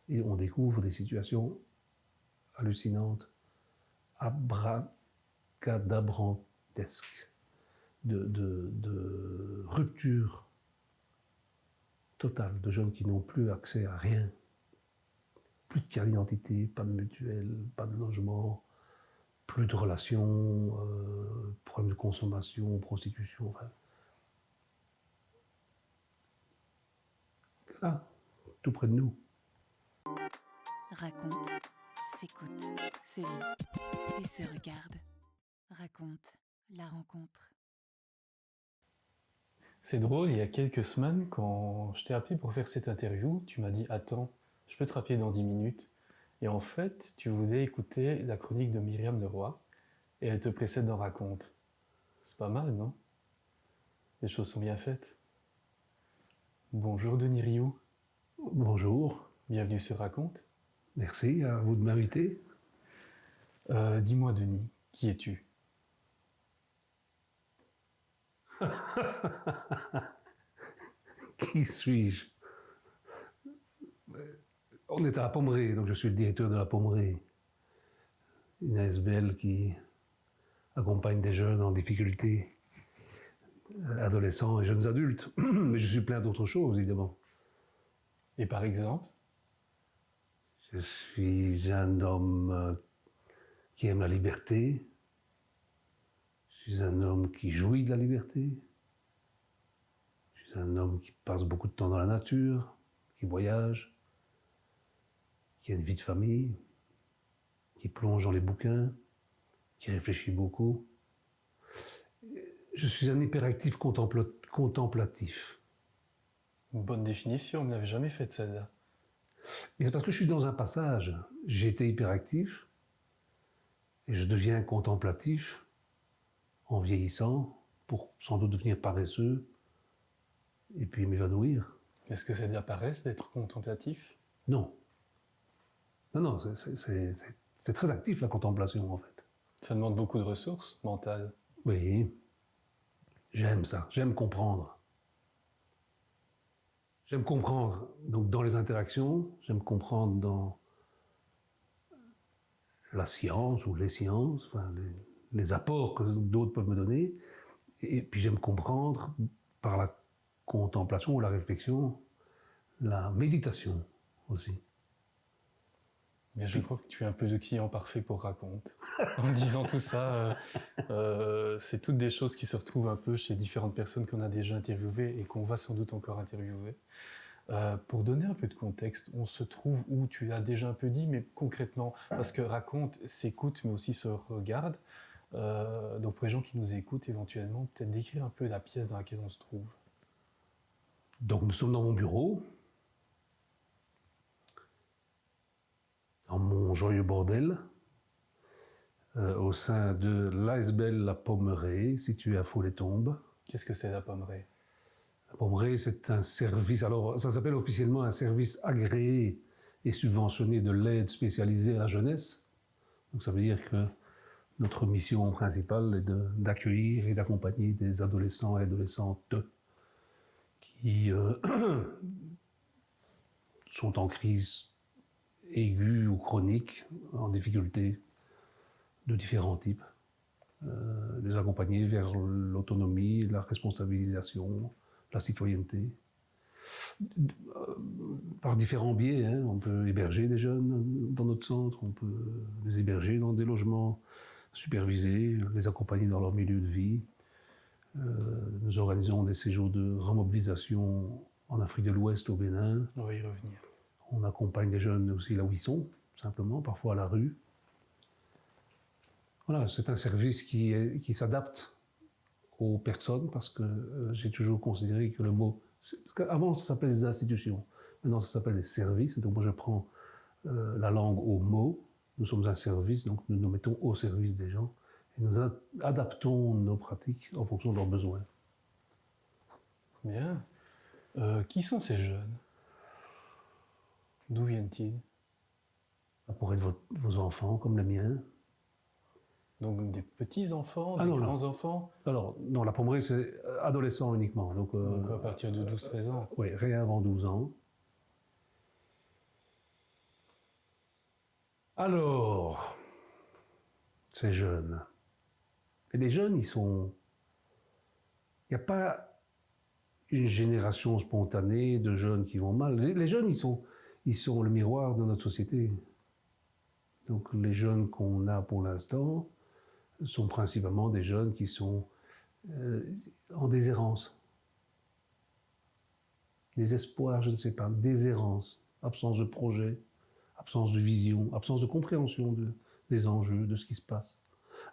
Et on découvre des situations hallucinantes, abracadabrantesques, de rupture totale, de jeunes qui n'ont plus accès à rien, plus de carte d'identité, pas de mutuelle, pas de logement, plus de relations, problèmes de consommation, prostitution, enfin. Là, tout près de nous. Raconte, s'écoute, se lit et se regarde. Raconte la rencontre. C'est drôle, il y a quelques semaines, quand je t'ai appelé pour faire cette interview, tu m'as dit « Attends, je peux te rappeler dans 10 minutes ». Et en fait, tu voulais écouter la chronique de Myriam Leroy, et elle te précède dans Raconte. C'est pas mal, non? Les choses sont bien faites. Bonjour Denis Rioux. Bonjour. Bienvenue sur Raconte. Merci à vous de m'inviter. Dis-moi Denis, qui es-tu? Qui suis-je? On est à la Pommerée, donc je suis le directeur de la Pommerée. Une ASBL qui accompagne des jeunes en difficulté, adolescents et jeunes adultes. Mais je suis plein d'autres choses, évidemment. Et par exemple? Je suis un homme qui aime la liberté. Je suis un homme qui jouit de la liberté. Je suis un homme qui passe beaucoup de temps dans la nature, qui voyage, qui a une vie de famille, qui plonge dans les bouquins, qui réfléchit beaucoup. Je suis un hyperactif contemplatif. Une bonne définition, on ne l'avait jamais faite celle-là. Mais c'est parce que je suis dans un passage. J'étais hyperactif et je deviens contemplatif en vieillissant pour sans doute devenir paresseux et puis m'évanouir. Est-ce que c'est de la paresse d'être contemplatif? Non. Non, c'est très actif la contemplation en fait. Ça demande beaucoup de ressources mentales. Oui, j'aime ça, j'aime comprendre. J'aime comprendre donc dans les interactions, j'aime comprendre dans la science ou les sciences, enfin les apports que d'autres peuvent me donner, et puis j'aime comprendre par la contemplation ou la réflexion, la méditation aussi. Mais je crois que tu es un peu le client parfait pour Raconte. En disant tout ça, c'est toutes des choses qui se retrouvent un peu chez différentes personnes qu'on a déjà interviewées et qu'on va sans doute encore interviewer. Pour donner un peu de contexte, on se trouve où? Tu l'as déjà un peu dit, mais concrètement, parce que Raconte s'écoute mais aussi se regarde. Donc pour les gens qui nous écoutent éventuellement, peut-être décrire un peu la pièce dans laquelle on se trouve. Donc nous sommes dans mon bureau, dans mon joyeux bordel, au sein de l'ASBL La Pommerée, située à Faux-les-Tombes. Qu'est-ce que c'est la Pommerée? La Pommerée, c'est un service, alors ça s'appelle officiellement un service agréé et subventionné de l'aide spécialisée à la jeunesse. Donc ça veut dire que notre mission principale est d'accueillir et d'accompagner des adolescents et adolescentes qui sont en crise aiguë ou chronique, en difficulté de différents types. Les accompagner vers l'autonomie, la responsabilisation, la citoyenneté. Par différents biais, hein. On peut héberger des jeunes dans notre centre, on peut les héberger dans des logements supervisés, les accompagner dans leur milieu de vie. Nous organisons des séjours de remobilisation en Afrique de l'Ouest, au Bénin. On va y revenir. On accompagne les jeunes aussi là où ils sont, simplement, parfois à la rue. Voilà, c'est un service qui s'adapte aux personnes, parce que j'ai toujours considéré que le mot... Parce qu'avant, ça s'appelait des institutions. Maintenant, ça s'appelle des services. Donc moi, je prends la langue au mot. Nous sommes un service, donc nous nous mettons au service des gens. Et nous adaptons nos pratiques en fonction de leurs besoins. Bien. Qui sont ces jeunes? D'où viennent-ils? Ça pourrait être vos enfants, comme les miens. Donc des petits-enfants, des non, grands-enfants? Alors, non, la Pommerée, c'est adolescent uniquement. Donc à partir de 12-13 ans? Oui, rien avant 12 ans. Alors, ces jeunes. Et les jeunes, il n'y a pas une génération spontanée de jeunes qui vont mal. Les jeunes, ils sont le miroir de notre société. Donc les jeunes qu'on a pour l'instant sont principalement des jeunes qui sont en déshérence. Désespoir, je ne sais pas, déshérence, absence de projet, absence de vision, absence de compréhension des enjeux, de ce qui se passe.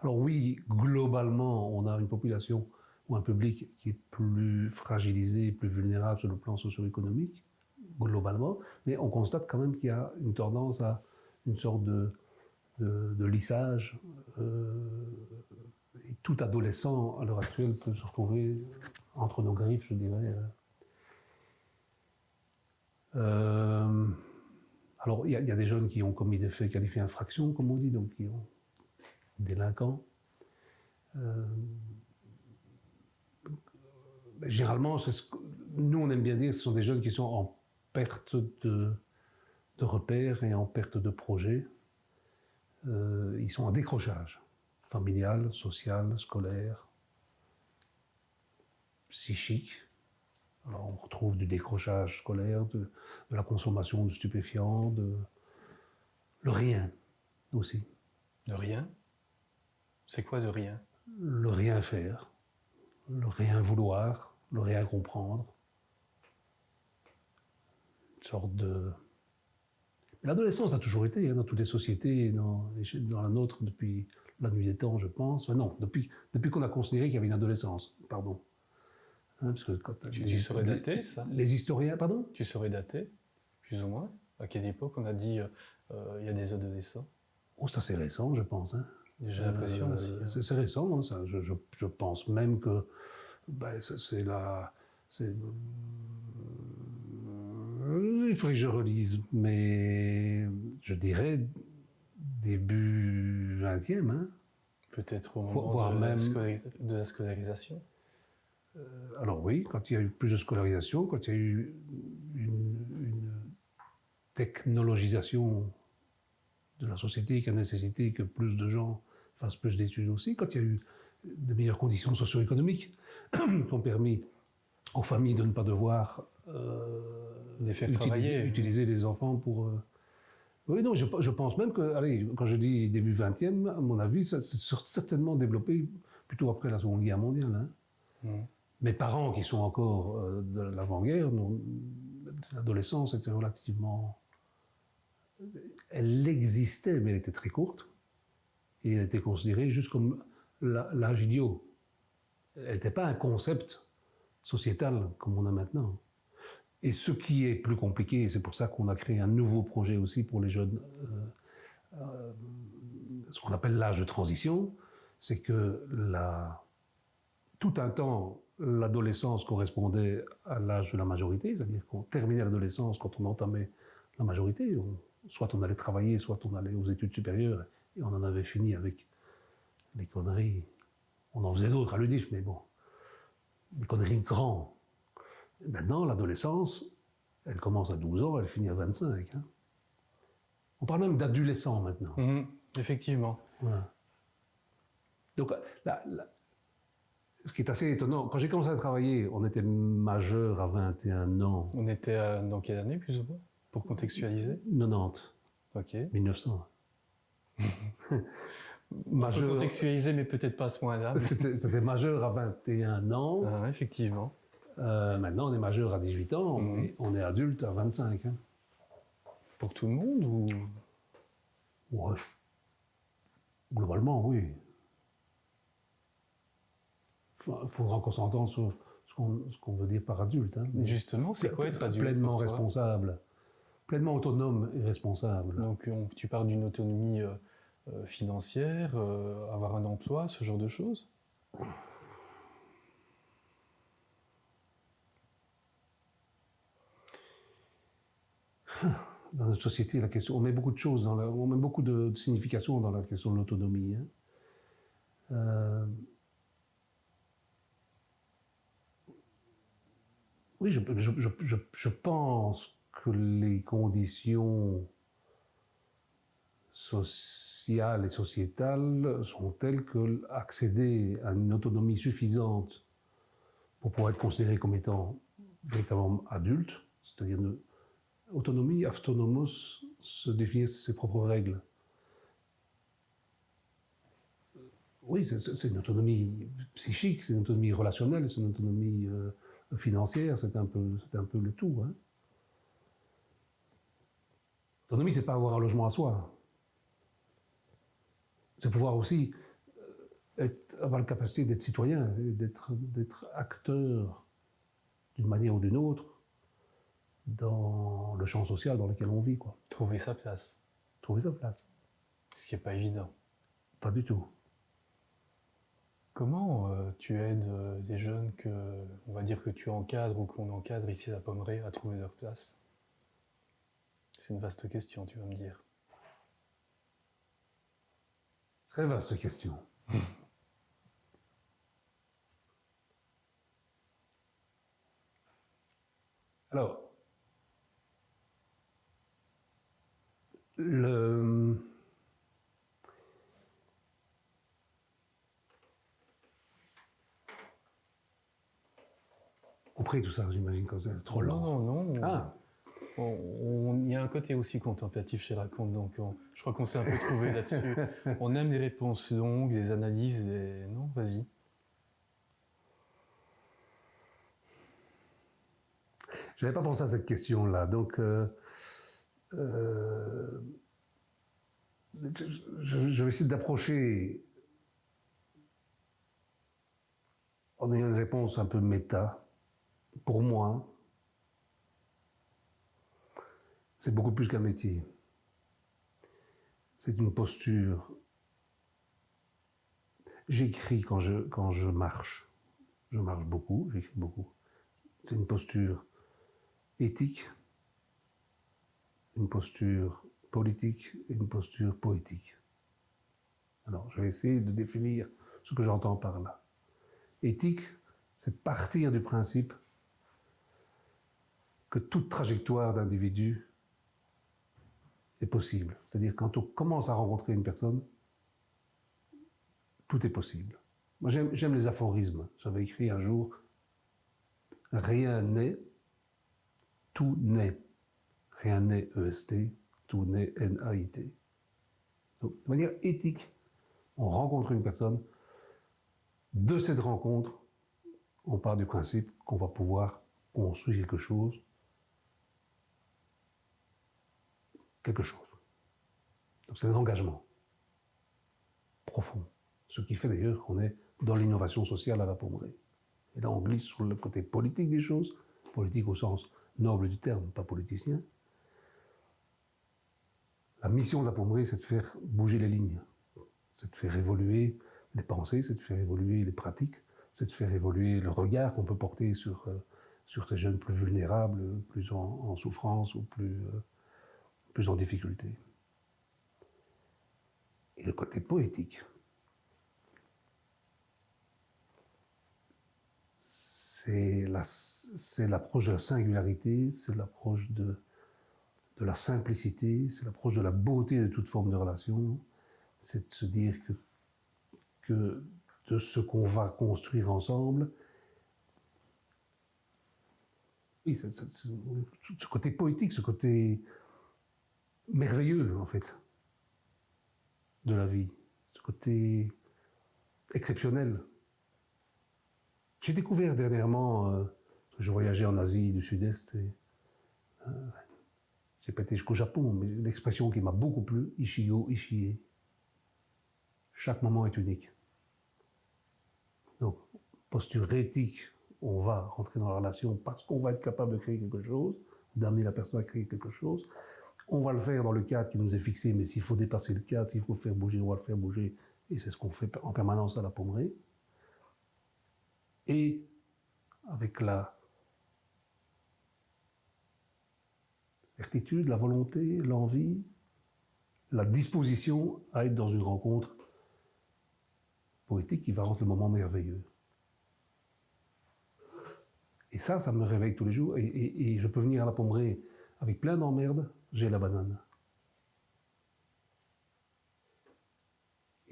Alors oui, globalement, on a une population ou un public qui est plus fragilisé, plus vulnérable sur le plan socio-économique, globalement, mais on constate quand même qu'il y a une tendance à une sorte de lissage. Et tout adolescent, à l'heure actuelle, peut se retrouver entre nos griffes, je dirais. Alors, il y a des jeunes qui ont commis des faits qualifiés d'infraction, comme on dit, donc qui ont délinquants. Généralement, nous, on aime bien dire que ce sont des jeunes qui sont en perte de repères et en perte de projet. Ils sont en décrochage familial, social, scolaire, psychique. Alors, on retrouve du décrochage scolaire, de la consommation de stupéfiants, le rien aussi. Le rien? C'est quoi de rien? Le rien faire, le rien vouloir, le rien comprendre. Une sorte de... L'adolescence a toujours été dans toutes les sociétés, dans la nôtre depuis la nuit des temps, je pense. Enfin, non, depuis qu'on a considéré qu'il y avait une adolescence, pardon. Hein, parce que quand Tu saurais dater ça? Les historiens, pardon? Tu saurais dater, plus ou moins? À quelle époque on a dit il y a des adolescents? Oh, c'est assez récent, je pense. Hein. J'ai l'impression aussi. Hein. C'est récent, hein, ça. Je pense même que c'est la... il faudrait que je relise, mais je dirais début 20e. Hein. Peut-être au moment de la scolarisation. Alors oui, quand il y a eu plus de scolarisation, quand il y a eu une technologisation de la société qui a nécessité que plus de gens fassent plus d'études aussi, quand il y a eu de meilleures conditions socio-économiques qui ont permis aux familles de ne pas devoir utiliser les enfants pour... Oui, non, je pense même que, allez, quand je dis début 20e, à mon avis, ça s'est certainement développé plutôt après la Seconde Guerre mondiale. Hein. Mes parents, qui sont encore de l'avant-guerre, l'adolescence était relativement... Elle existait, mais elle était très courte. Et elle était considérée juste comme l'âge idiot. Elle n'était pas un concept sociétal comme on a maintenant. Et ce qui est plus compliqué, c'est pour ça qu'on a créé un nouveau projet aussi pour les jeunes, ce qu'on appelle l'âge de transition, c'est que tout un temps, l'adolescence correspondait à l'âge de la majorité, c'est-à-dire qu'on terminait l'adolescence quand on entamait la majorité. Soit on allait travailler, soit on allait aux études supérieures, et on en avait fini avec les conneries. On en faisait d'autres à l'UDIF, mais bon, les conneries grandes. Maintenant, l'adolescence, elle commence à 12 ans, elle finit à 25. Hein. On parle même d'adolescents maintenant. Effectivement. Voilà. Donc, ce qui est assez étonnant, quand j'ai commencé à travailler, on était majeur à 21 ans. On était dans quelle année, plus ou moins, pour contextualiser? 90. Ok. 1900. Majeur... On peut contextualiser, mais peut-être pas à ce point-là. C'était majeur à 21 ans. Ah, effectivement. Maintenant, on est majeur à 18 ans, et on est adulte à 25. Hein. Pour tout le monde ou... Ouais, globalement, oui. Il faudra qu'on s'entende sur ce qu'on veut dire par adulte. Hein. Justement, c'est quoi être adulte? Pleinement responsable, pleinement autonome et responsable. Donc, tu parles d'une autonomie financière, avoir un emploi, ce genre de choses? Dans notre société, la question, on met beaucoup de choses, on met beaucoup de significations dans la question de l'autonomie. Hein. Oui, je pense que les conditions sociales et sociétales sont telles que accéder à une autonomie suffisante pour pouvoir être considéré comme étant véritablement adulte, c'est-à-dire une autonomie, autonomos, se définir ses propres règles. Oui, c'est une autonomie psychique, c'est une autonomie relationnelle, c'est une autonomie financière, c'est un peu le tout. Hein. L'autonomie, c'est pas avoir un logement à soi. C'est pouvoir aussi avoir la capacité d'être citoyen, d'être acteur d'une manière ou d'une autre dans le champ social dans lequel on vit. Quoi. Trouver sa place. Trouver sa place. Ce qui n'est pas évident. Pas du tout. Comment tu aides des jeunes on va dire que tu encadres ou qu'on encadre ici à la Pommeraye à trouver leur place? C'est une vaste question, tu vas me dire. Très vaste question. Alors, Après tout ça, j'imagine que c'est trop lent. Non. Ah. Il y a un côté aussi contemplatif chez Raconte, donc je crois qu'on s'est un peu trouvé là-dessus. On aime les réponses longues, les analyses, et... Non, vas-y. Je n'avais pas pensé à cette question-là, donc je vais essayer d'approcher en ayant une réponse un peu méta. Pour moi, c'est beaucoup plus qu'un métier. C'est une posture. J'écris quand je marche. Je marche beaucoup, j'écris beaucoup. C'est une posture éthique, une posture politique et une posture poétique. Alors, je vais essayer de définir ce que j'entends par là. Éthique, c'est partir du principe que toute trajectoire d'individu est possible. C'est-à-dire quand on commence à rencontrer une personne, tout est possible. Moi, j'aime les aphorismes. J'avais écrit un jour « Rien n'est, tout naît. Rien n'est EST, tout naît NAIT. » Donc, de manière éthique, on rencontre une personne. De cette rencontre, on part du principe qu'on va pouvoir construire quelque chose. Donc c'est un engagement profond. Ce qui fait d'ailleurs qu'on est dans l'innovation sociale à la Pommeraye. Et là, on glisse sur le côté politique des choses, politique au sens noble du terme, pas politicien. La mission de la Pommeraye, c'est de faire bouger les lignes, c'est de faire évoluer les pensées, c'est de faire évoluer les pratiques, c'est de faire évoluer le regard qu'on peut porter sur ces jeunes plus vulnérables, plus en souffrance ou plus en difficulté. Et le côté poétique, c'est l'approche de la singularité, c'est l'approche de la simplicité, c'est l'approche de la beauté de toute forme de relation. C'est de se dire que de ce qu'on va construire ensemble, oui, ce côté poétique, ce côté merveilleux, en fait, de la vie, ce côté exceptionnel. J'ai découvert dernièrement, je voyageais en Asie du Sud-Est, et j'ai pas été jusqu'au Japon, mais l'expression qui m'a beaucoup plu, Ichigo Ichie. Chaque moment est unique. Donc, posture éthique, on va rentrer dans la relation parce qu'on va être capable de créer quelque chose, d'amener la personne à créer quelque chose. On va le faire dans le cadre qui nous est fixé, mais s'il faut dépasser le cadre, s'il faut faire bouger, on va le faire bouger. Et c'est ce qu'on fait en permanence à la Pommeraye. Et avec la certitude, la volonté, l'envie, la disposition à être dans une rencontre poétique qui va rendre le moment merveilleux. Et ça me réveille tous les jours. Et je peux venir à la Pommeraye avec plein d'emmerdes, j'ai la banane.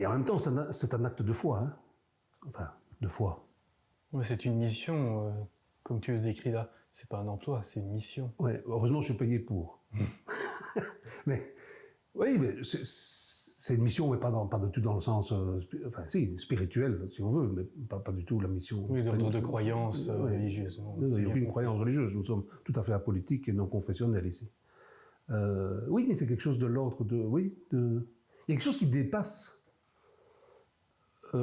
Et en même temps, c'est un acte de foi. Hein. Enfin, de foi. Ouais, c'est une mission, comme tu le décris là. C'est pas un emploi, c'est une mission. Ouais, heureusement, je suis payé pour. Mais oui, mais c'est une mission, mais pas du tout dans le sens, enfin si, spirituel, si on veut, mais pas du tout la mission. Oui, d'ordre de croyance religieuse. Il n'y a aucune croyance religieuse, nous sommes tout à fait apolitiques et non confessionnels ici. Oui, mais c'est quelque chose de l'ordre de... Oui, il y a quelque chose qui dépasse... il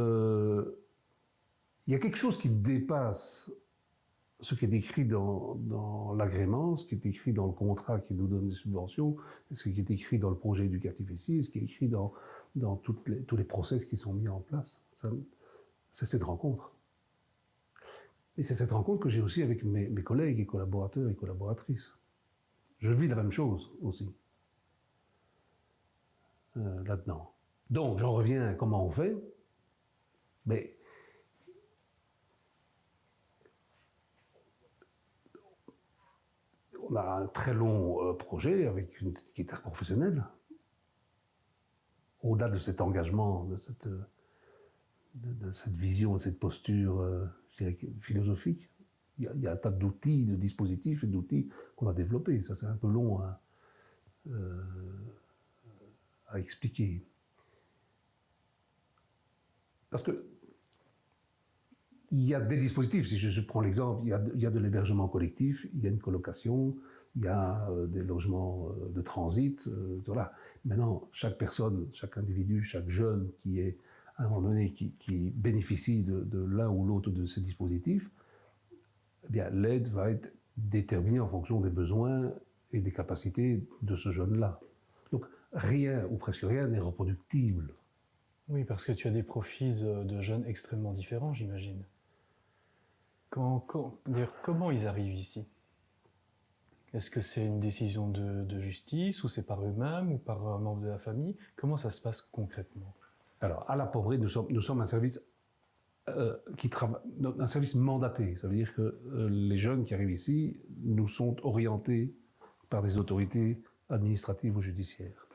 y a quelque chose qui dépasse ce qui est écrit dans l'agrément, ce qui est écrit dans le contrat qui nous donne des subventions, ce qui est écrit dans le projet éducatif ici, ce qui est écrit dans tous les process qui sont mis en place. C'est cette rencontre. Et c'est cette rencontre que j'ai aussi avec mes collègues et collaborateurs et collaboratrices. Je vis la même chose aussi, là-dedans. Donc, j'en reviens à comment on fait. Mais on a un très long projet avec une équipe interprofessionnelle. Au-delà de cet engagement, de cette vision, de cette posture je dirais, philosophique, il y a un tas d'outils, de dispositifs et d'outils qu'on a développés. Ça, c'est un peu long à expliquer. Parce que il y a des dispositifs, si je prends l'exemple, il y a de l'hébergement collectif, il y a une colocation, il y a des logements de transit, voilà. Maintenant, chaque personne, chaque individu, chaque jeune qui est, à un moment donné, qui bénéficie de l'un ou l'autre de ces dispositifs, eh bien, l'aide va être déterminée en fonction des besoins et des capacités de ce jeune-là. Donc, rien, ou presque rien, n'est reproductible. Oui, parce que tu as des profils de jeunes extrêmement différents, j'imagine. D'ailleurs, comment ils arrivent ici? Est-ce que c'est une décision de justice, ou c'est par eux-mêmes, ou par un membre de la famille? Comment ça se passe concrètement? Alors, à la Pommerie, nous sommes un service un service mandaté. Ça veut dire que les jeunes qui arrivent ici nous sont orientés par des autorités administratives ou judiciaires.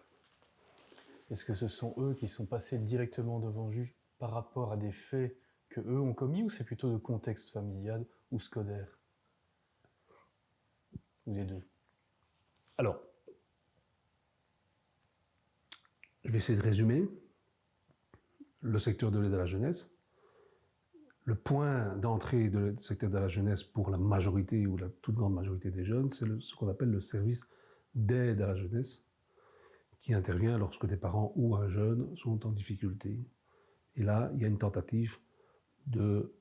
Est-ce que ce sont eux qui sont passés directement devant le juge par rapport à des faits que eux ont commis, ou c'est plutôt de contexte familial ou scolaire? Ou les deux? Alors, je vais essayer de résumer. Le secteur de l'aide à la jeunesse. Le point d'entrée du secteur de la jeunesse pour la majorité ou la toute grande majorité des jeunes, c'est ce qu'on appelle le service d'aide à la jeunesse, qui intervient lorsque des parents ou un jeune sont en difficulté. Et là, il y a une tentative de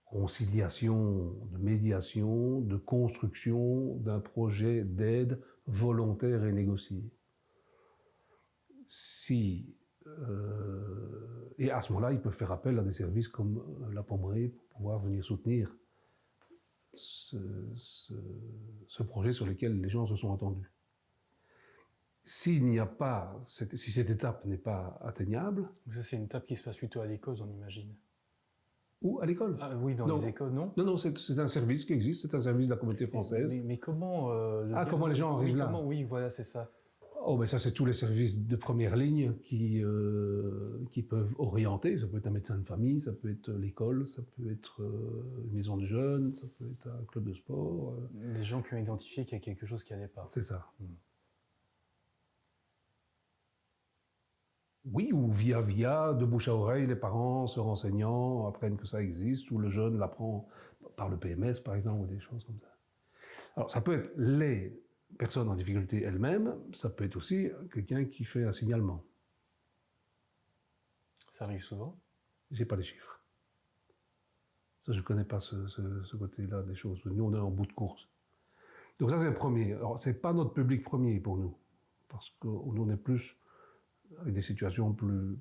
conciliation, de médiation, de construction d'un projet d'aide volontaire et négocié. Et à ce moment-là, ils peuvent faire appel à des services comme la Pommerie pour pouvoir venir soutenir ce projet sur lequel les gens se sont attendus. Si cette étape n'est pas atteignable... Ça, c'est une étape qui se passe plutôt à l'école, on imagine. Ou à l'école. Ah, oui, dans les écoles, non? Non, c'est un service qui existe, c'est un service de la communauté française. Mais comment... comment les gens arrivent là? Oui, voilà, c'est ça. Oh, ben ça, c'est tous les services de première ligne qui peuvent orienter. Ça peut être un médecin de famille, ça peut être l'école, ça peut être une maison de jeunes, ça peut être un club de sport. Des gens qui ont identifié qu'il y a quelque chose qui n'allait pas. C'est ça. Oui, ou via, de bouche à oreille, les parents se renseignant, apprennent que ça existe, ou le jeune l'apprend par le PMS, par exemple, ou des choses comme ça. Alors, ça peut être les personnes en difficulté elles-mêmes, ça peut être aussi quelqu'un qui fait un signalement. Ça arrive souvent? J'ai pas les chiffres. Ça, je connais pas ce côté-là des choses. Nous, on est en bout de course. Donc ça, c'est le premier. Alors, c'est pas notre public premier pour nous, parce que nous, on est plus avec des situations plus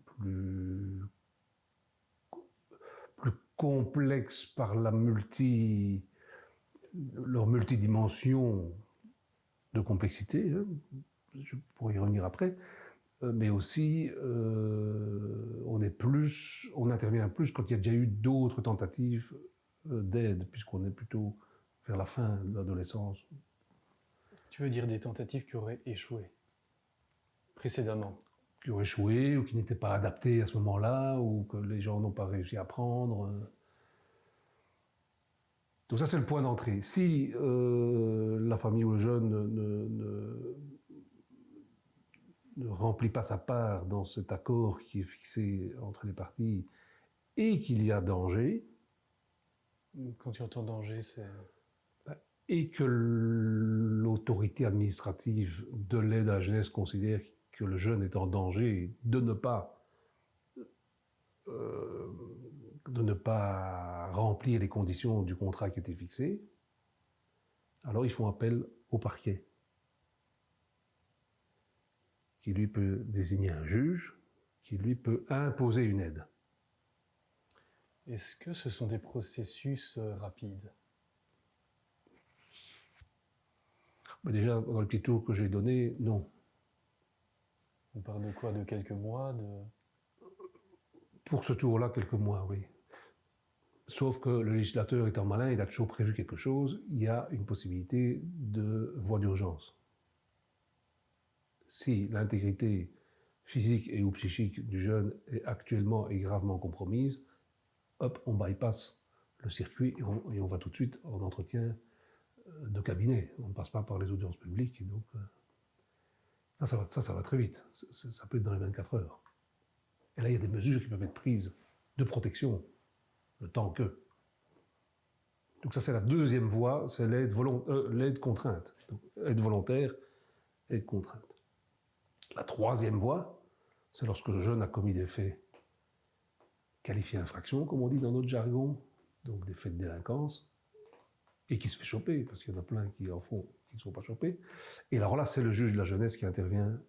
complexes par leur multidimension de complexité, hein. Je pourrais y revenir après, mais aussi on intervient plus quand il y a déjà eu d'autres tentatives d'aide, puisqu'on est plutôt vers la fin de l'adolescence. Tu veux dire des tentatives qui auraient échoué précédemment? qui ont échoué ou qui n'étaient pas adaptés à ce moment-là ou que les gens n'ont pas réussi à prendre. Donc ça, c'est le point d'entrée. Si la famille ou le jeune ne remplit pas sa part dans cet accord qui est fixé entre les parties et qu'il y a danger, Quand tu entends danger, c'est... et que l'autorité administrative de l'aide à la jeunesse considère que le jeune est en danger de ne pas remplir les conditions du contrat qui était fixé, alors ils font appel au parquet, qui lui peut désigner un juge, qui lui peut imposer une aide. Est-ce que ce sont des processus rapides? Mais déjà, dans le petit tour que j'ai donné, non. On parle de quoi? De quelques mois? Pour ce tour-là, quelques mois, oui. Sauf que le législateur étant malin, il a toujours prévu quelque chose, il y a une possibilité de voie d'urgence. Si l'intégrité physique et ou psychique du jeune est actuellement et gravement compromise, hop, on bypasse le circuit et on va tout de suite en entretien de cabinet. On ne passe pas par les audiences publiques. Donc, ça va très vite. Ça peut être dans les 24 heures. Et là, il y a des mesures qui peuvent être prises de protection, le temps que. Donc ça, c'est la deuxième voie, c'est l'aide contrainte. Donc, aide volontaire, aide contrainte. La troisième voie, c'est lorsque le jeune a commis des faits qualifiés d'infraction, comme on dit dans notre jargon, donc des faits de délinquance, et qui se fait choper, parce qu'il y en a plein qui en font, qui ne sont pas chopés. Et alors là, c'est le juge de la jeunesse qui intervient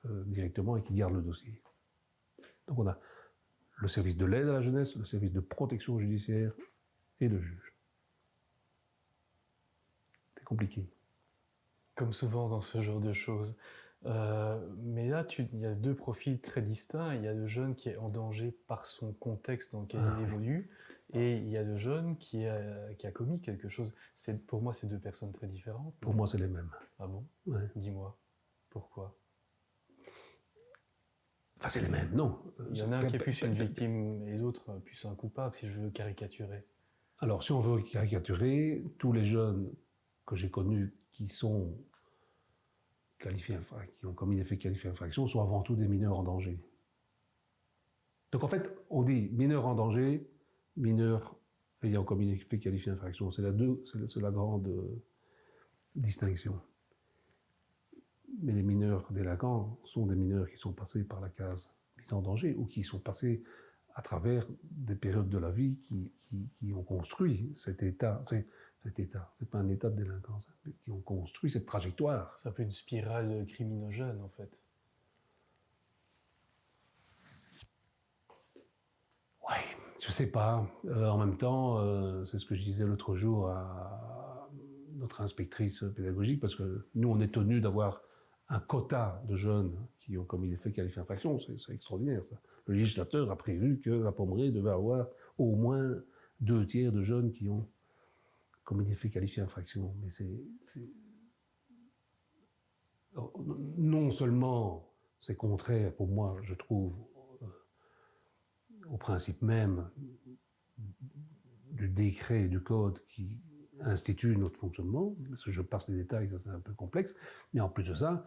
directement et qui garde le dossier. Donc on a le service de l'aide à la jeunesse, le service de protection judiciaire et le juge. C'est compliqué. Comme souvent dans ce genre de choses. Mais là, il y a deux profils très distincts. Il y a le jeune qui est en danger par son contexte dans lequel il évolue, et il y a le jeune qui a commis quelque chose. Pour moi, c'est deux personnes très différentes. Pour moi, c'est les mêmes. Ah bon? Ouais. Dis-moi, pourquoi? Enfin, c'est les mêmes, non. Il y en a un qui est plus une victime et l'autre plus un coupable, si je veux caricaturer. Alors, si on veut caricaturer, tous les jeunes que j'ai connus qui sont qui ont commis des faits qualifiés d'infraction sont avant tout des mineurs en danger. Donc en fait, on dit mineurs en danger, mineurs ayant commis des faits qualifiés d'infraction. C'est la grande distinction. Mais les mineurs délinquants sont des mineurs qui sont passés par la case mise en danger ou qui sont passés à travers des périodes de la vie qui ont construit cet état. C'est pas un état de délinquance, mais qui ont construit cette trajectoire. C'est un peu une spirale criminogène, en fait. Oui, je sais pas. En même temps, c'est ce que je disais l'autre jour à notre inspectrice pédagogique, parce que nous, on est tenus d'avoir un quota de jeunes qui ont commis des faits qualifiés d'infraction. C'est extraordinaire, ça. Le législateur a prévu que la Pommerais devait avoir au moins 2/3 de jeunes qui ont commis des faits qualifiés d'infraction. Mais non seulement c'est contraire, pour moi, je trouve, au principe même du décret et du code qui institue notre fonctionnement, parce que je passe les détails, ça c'est un peu complexe, mais en plus de ça,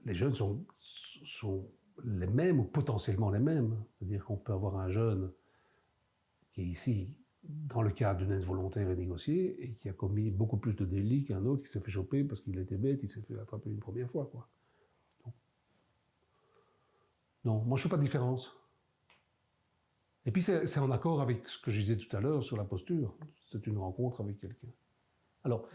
les jeunes sont les mêmes ou potentiellement les mêmes. C'est-à-dire qu'on peut avoir un jeune qui est ici dans le cadre d'une aide volontaire et négociée et qui a commis beaucoup plus de délits qu'un autre qui s'est fait choper parce qu'il était bête, il s'est fait attraper une première fois, quoi. Donc, non, moi je ne fais pas de différence. Et puis c'est en accord avec ce que je disais tout à l'heure sur la posture. C'est une rencontre avec quelqu'un. Alors,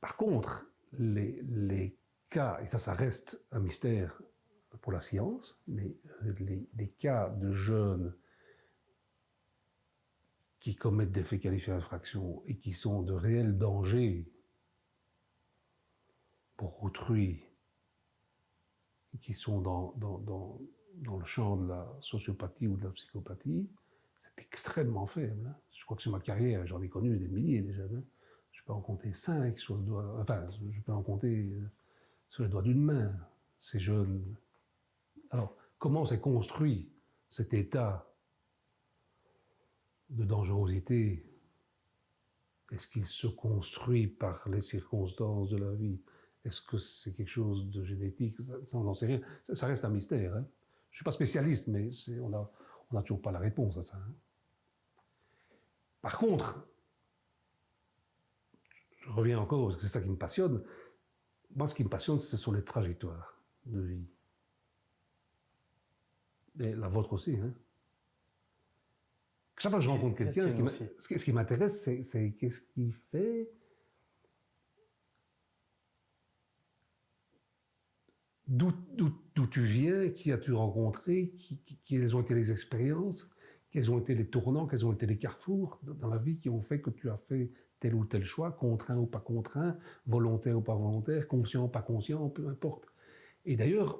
par contre, les cas, et ça reste un mystère pour la science, mais les cas de jeunes qui commettent des faits qualifiés d'infraction et qui sont de réels dangers pour autrui, qui sont dans le champ de la sociopathie ou de la psychopathie, c'est extrêmement faible. Je crois que sur ma carrière, j'en ai connu des milliers déjà. Je peux en compter 5 sur le doigt, enfin, je peux en compter sur les doigts d'une main, ces jeunes. Alors, comment s'est construit cet état de dangerosité? Est-ce qu'il se construit par les circonstances de la vie? Est-ce que c'est quelque chose de génétique? Ça, on n'en sait rien. Ça reste un mystère. Hein. Je ne suis pas spécialiste, mais on n'a toujours pas la réponse à ça. Hein. Par contre, je reviens encore, parce que c'est ça qui me passionne. Moi, ce qui me passionne, ce sont les trajectoires de vie. Et la vôtre aussi. Hein. Chaque fois que je rencontre quelqu'un, ce qui m'intéresse, c'est qu'est-ce qui fait d'où tu viens, qui as-tu rencontré, quelles ont été les expériences, quels ont été les tournants, quels ont été les carrefours dans la vie qui ont fait que tu as fait tel ou tel choix, contraint ou pas contraint, volontaire ou pas volontaire, conscient ou pas conscient, peu importe. Et d'ailleurs,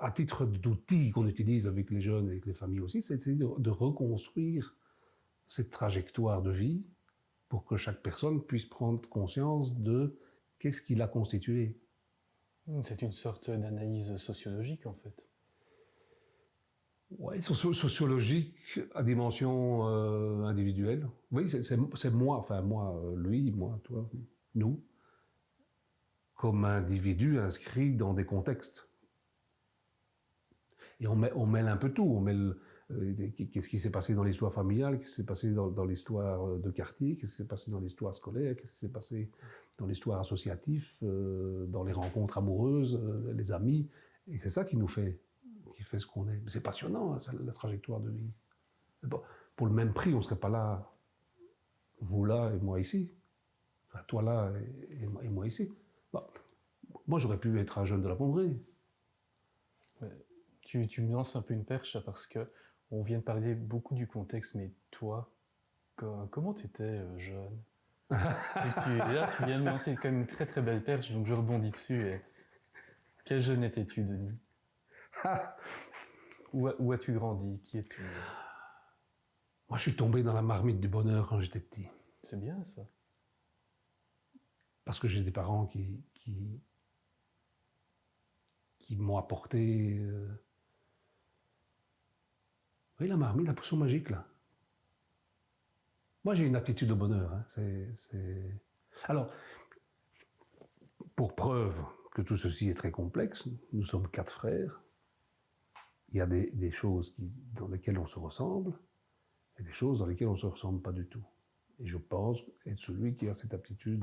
à titre d'outil qu'on utilise avec les jeunes et avec les familles aussi, c'est de reconstruire cette trajectoire de vie pour que chaque personne puisse prendre conscience de qu'est-ce qui l'a constitué. C'est une sorte d'analyse sociologique, en fait. Oui, sociologique à dimension individuelle. Oui, c'est moi, enfin moi, lui, moi, toi, nous, comme individus inscrits dans des contextes. Et on mêle un peu tout. On mêle qu'est-ce qui s'est passé dans l'histoire familiale, qu'est-ce qui s'est passé dans l'histoire de quartier, qu'est-ce qui s'est passé dans l'histoire scolaire, qu'est-ce qui s'est passé dans l'histoire associative, dans les rencontres amoureuses, les amis. Et c'est ça qui nous fait ce qu'on est. Mais c'est passionnant, hein, la trajectoire de vie. Bon, pour le même prix, on ne serait pas là, vous là et moi ici. Enfin, toi là et moi ici. Bon, moi, j'aurais pu être un jeune de la Pommerie. Tu me lances un peu une perche parce que on vient de parler beaucoup du contexte, mais toi, comment tu étais jeune? Et là, tu viens de me lancer quand même une très très belle perche, donc je rebondis dessus. Et... Quel jeune étais-tu, Denis? Où as-tu grandi? Qui es-tu? Moi, je suis tombé dans la marmite du bonheur quand j'étais petit. C'est bien ça. Parce que j'ai des parents qui m'ont apporté... Oui, la marmite, la potion magique, là. Moi, j'ai une aptitude au bonheur. Hein. Alors, pour preuve que tout ceci est très complexe, nous sommes 4 frères. Il y a des choses dans lesquelles on se ressemble et des choses dans lesquelles on ne se ressemble pas du tout. Et je pense être celui qui a cette aptitude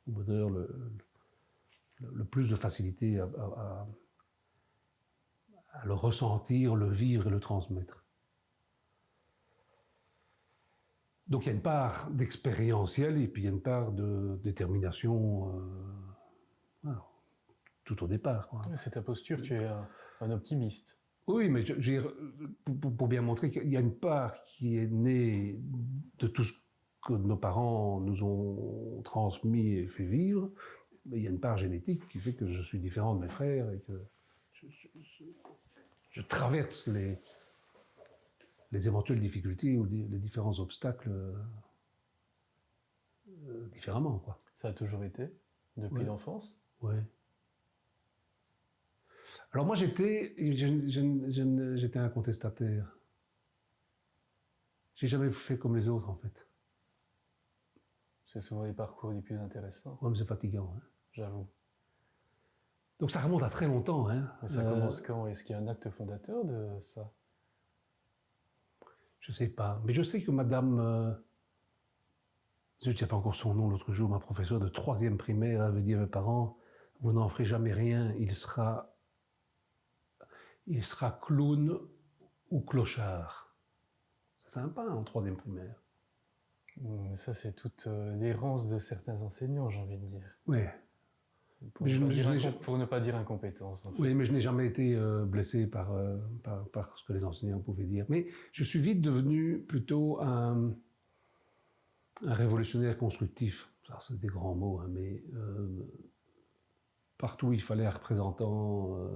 au bonheur le plus de facilité à le ressentir, le vivre et le transmettre. Donc il y a une part d'expérientiel et puis il y a une part de détermination voilà, tout au départ. Quoi. C'est ta posture, tu es un optimiste. Oui, mais pour bien montrer qu'il y a une part qui est née de tout ce que nos parents nous ont transmis et fait vivre, mais il y a une part génétique qui fait que je suis différent de mes frères et que je traverse les éventuelles difficultés ou les différents obstacles différemment. Quoi. Ça a toujours été, depuis l'enfance? Oui. Alors moi j'étais un contestataire. J'ai jamais fait comme les autres en fait. C'est souvent les parcours les plus intéressants. Ouais, mais c'est fatigant. Hein. J'avoue. Donc ça remonte à très longtemps. Hein. Mais ça commence quand? Est-ce qu'il y a un acte fondateur de ça? Je sais pas. Mais je sais que madame... Zut, j'ai fait encore son nom l'autre jour, ma professeure de 3e primaire avait dit à mes parents, vous n'en ferez jamais rien, il sera clown ou clochard. C'est sympa en 3e primaire. Ça, c'est toute l'errance de certains enseignants, j'ai envie de dire. Oui. Pour ne pas dire incompétence. En fait. Oui, mais je n'ai jamais été blessé par ce que les enseignants pouvaient dire. Mais je suis vite devenu plutôt un révolutionnaire constructif. Ça, c'est des grands mots, hein, mais partout où il fallait un représentant,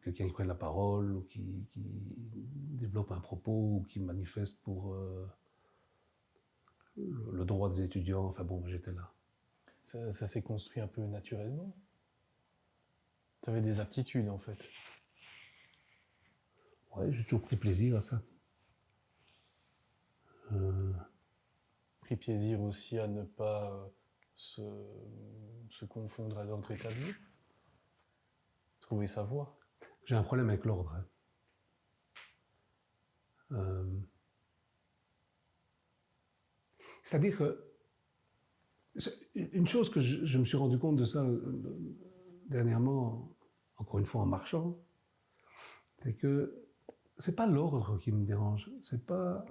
quelqu'un qui prenne la parole, ou qui développe un propos, ou qui manifeste pour le droit des étudiants, enfin bon, j'étais là. Ça s'est construit un peu naturellement. Tu avais des aptitudes en fait. Ouais, j'ai toujours pris plaisir à ça. Pris plaisir aussi à ne pas se confondre à l'ordre établi. Trouver sa voie. J'ai un problème avec l'ordre. Hein. C'est-à-dire que une chose que je me suis rendu compte de ça dernièrement, encore une fois en marchant, c'est que c'est pas l'ordre qui me dérange. C'est pas.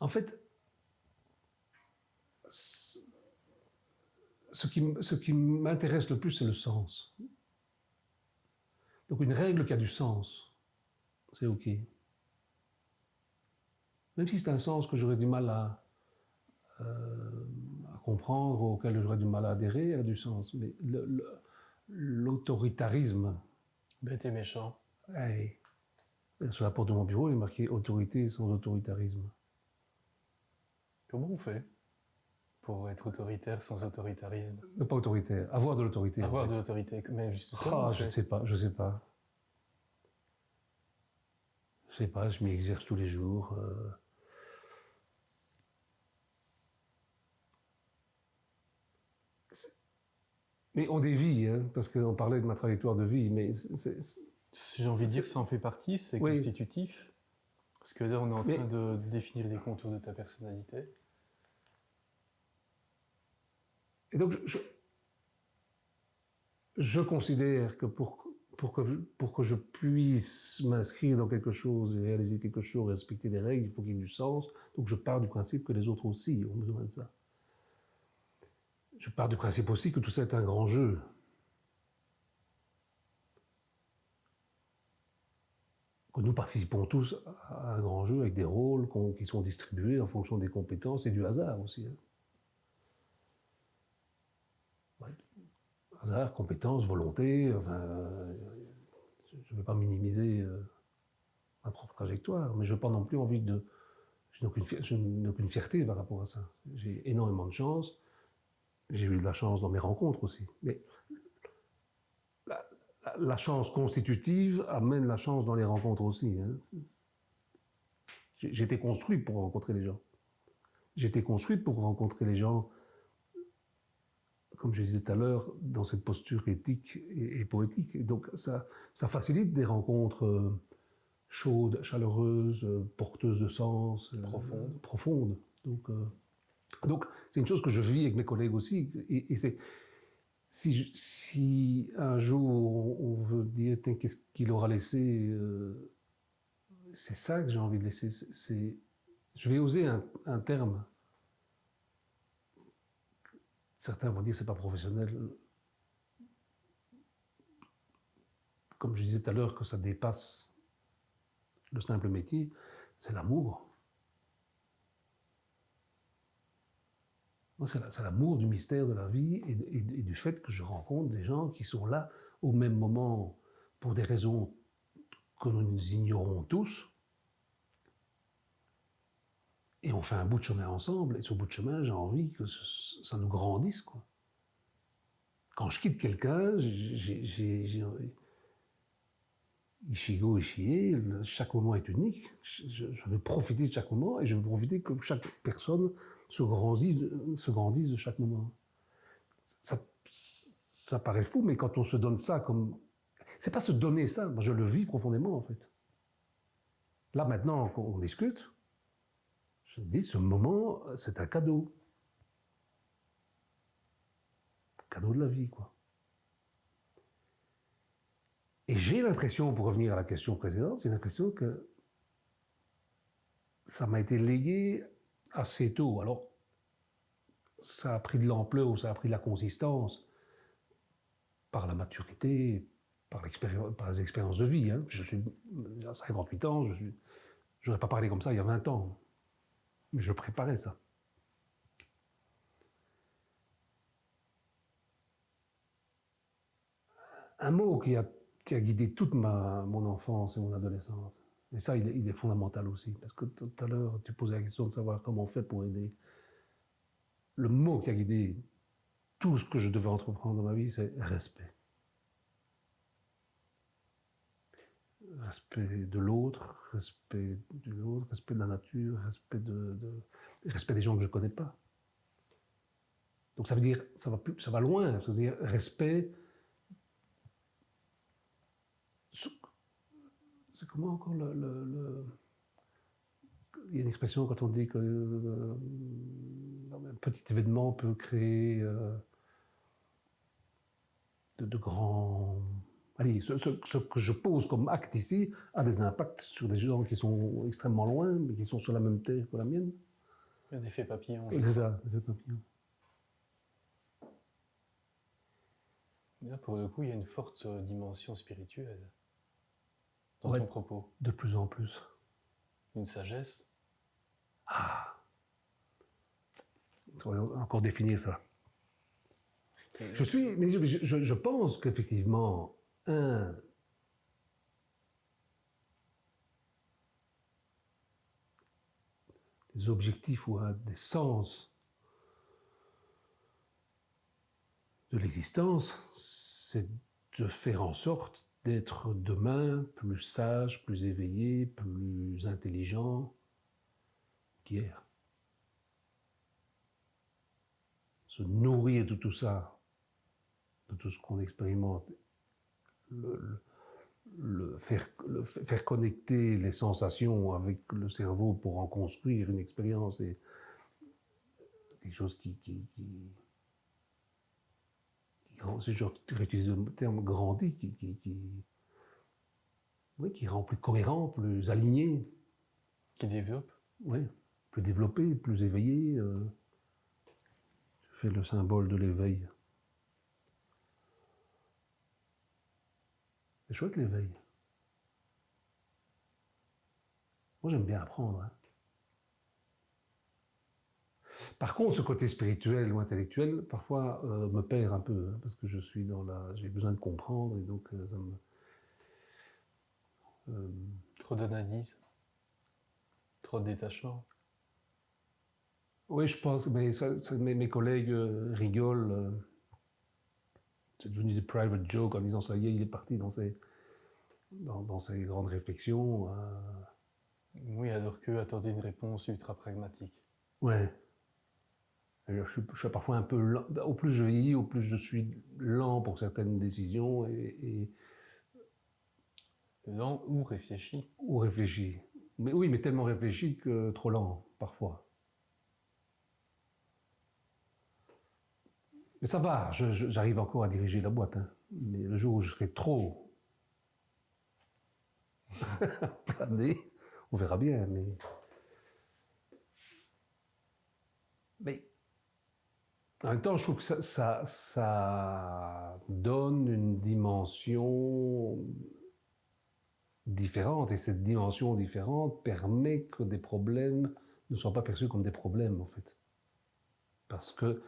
En fait, ce qui m'intéresse le plus, c'est le sens. Donc une règle qui a du sens, c'est OK. Même si c'est un sens que j'aurais du mal à comprendre, auquel j'aurais du mal à adhérer, elle a du sens. Mais l'autoritarisme... Bête et méchant. Hey, sur la porte de mon bureau, il est marqué « autorité sans autoritarisme ». Comment on fait pour être autoritaire sans autoritarisme? Pas autoritaire, avoir de l'autorité. Avoir en fait. de l'autorité, mais juste comment Ah, on je fait? sais pas, je sais pas. Je sais pas, je m'y exerce tous les jours. Mais on dévie, hein, parce qu'on parlait de ma trajectoire de vie, mais J'ai envie de dire que ça en fait partie, c'est oui. Constitutif. Parce que là, on est en train de définir les contours de ta personnalité. Et donc, je considère que pour que je puisse m'inscrire dans quelque chose et réaliser quelque chose, respecter des règles, il faut qu'il y ait du sens. Donc je pars du principe que les autres aussi ont besoin de ça. Je pars du principe aussi que tout ça est un grand jeu. Que nous participons tous à un grand jeu avec des rôles qui sont distribués en fonction des compétences et du hasard aussi. Hein. Hasard, compétences, volonté, enfin, je ne vais pas minimiser ma propre trajectoire, mais je n'ai pas non plus envie de... Je n'ai aucune fierté par rapport à ça. J'ai énormément de chance. J'ai eu de la chance dans mes rencontres aussi. Mais la chance constitutive amène la chance dans les rencontres aussi. Hein. J'ai été construit pour rencontrer les gens. J'ai été construit pour rencontrer les gens, comme je disais tout à l'heure, dans cette posture éthique et poétique. Et donc ça facilite des rencontres chaudes, chaleureuses, porteuses de sens, profondes. Donc c'est une chose que je vis avec mes collègues aussi. Et c'est si un jour on veut dire qu'est-ce qu'il aura laissé, c'est ça que j'ai envie de laisser. Je vais oser un terme. Certains vont dire que ce n'est pas professionnel. Comme je disais tout à l'heure, que ça dépasse le simple métier, c'est l'amour. Moi, c'est l'amour du mystère de la vie et du fait que je rencontre des gens qui sont là au même moment pour des raisons que nous ignorons tous. Et on fait un bout de chemin ensemble. Et sur ce bout de chemin, j'ai envie que ça nous grandisse, quoi. Quand je quitte quelqu'un, Ishigo Ishie, chaque moment est unique. Je veux profiter de chaque moment et je veux profiter que chaque personne se grandisse de chaque moment. Ça paraît fou, mais quand on se donne ça comme... C'est pas se donner ça, moi je le vis profondément en fait. Là maintenant qu'on discute, je me dis ce moment, c'est un cadeau. Cadeau de la vie, quoi. Et j'ai l'impression, pour revenir à la question précédente, j'ai l'impression que ça m'a été légué assez tôt. Alors, ça a pris de l'ampleur ou ça a pris de la consistance par la maturité, par les expériences de vie. Hein. Je suis à 58 ans, je n'aurais pas parlé comme ça il y a 20 ans. Mais je préparais ça. Un mot qui a guidé toute mon enfance et mon adolescence. Et ça, il est fondamental aussi. Parce que tout à l'heure, tu posais la question de savoir comment on fait pour aider le mot qui a guidé tout ce que je devais entreprendre dans ma vie, c'est respect. Respect de l'autre, respect de la nature, respect des gens que je ne connais pas. Donc ça veut dire, ça va loin, ça veut dire respect. C'est comment encore il y a une expression quand on dit que un petit événement peut créer de grands... Allez, ce que je pose comme acte ici a des impacts sur des gens qui sont extrêmement loin, mais qui sont sur la même terre que la mienne. Il y a des effets papillons. C'est ça, des effets papillons. Là, pour le coup, il y a une forte dimension spirituelle dans Ouais, ton propos. de plus en plus. Une sagesse. Ah. Il faudrait encore définir ça. Je pense qu'effectivement, des objectifs ou des sens de l'existence, c'est de faire en sorte d'être demain plus sage, plus éveillé, plus intelligent qu'hier. Se nourrir de tout ça, de tout ce qu'on expérimente, faire connecter les sensations avec le cerveau pour en construire une expérience et quelque chose qui si je réutilise le terme grandi, qui rend plus cohérent, plus aligné. Qui développe. Oui, plus développé, plus éveillé. Je fais le symbole de l'éveil. C'est chouette l'éveil. Moi j'aime bien apprendre. Hein. Par contre, ce côté spirituel ou intellectuel, parfois, me perd un peu, hein, parce que je suis j'ai besoin de comprendre, et donc ça me... Trop d'analyse. Trop de détachement. Oui, je pense, mais mes collègues rigolent. C'est devenu des private jokes en disant ça y est, il est parti dans ses grandes réflexions. Oui, alors qu'eux attendaient une réponse ultra pragmatique. Ouais. Je suis parfois un peu lent. Au plus je vieillis, au plus je suis lent pour certaines décisions Lent ou réfléchi. Ou réfléchi. Mais oui, mais tellement réfléchi que trop lent, parfois. Mais ça va, j'arrive encore à diriger la boîte. Hein. Mais le jour où je serai trop plané, on verra bien. Mais en même temps, je trouve que ça donne une dimension différente. Et cette dimension différente permet que des problèmes ne soient pas perçus comme des problèmes, en fait. Parce que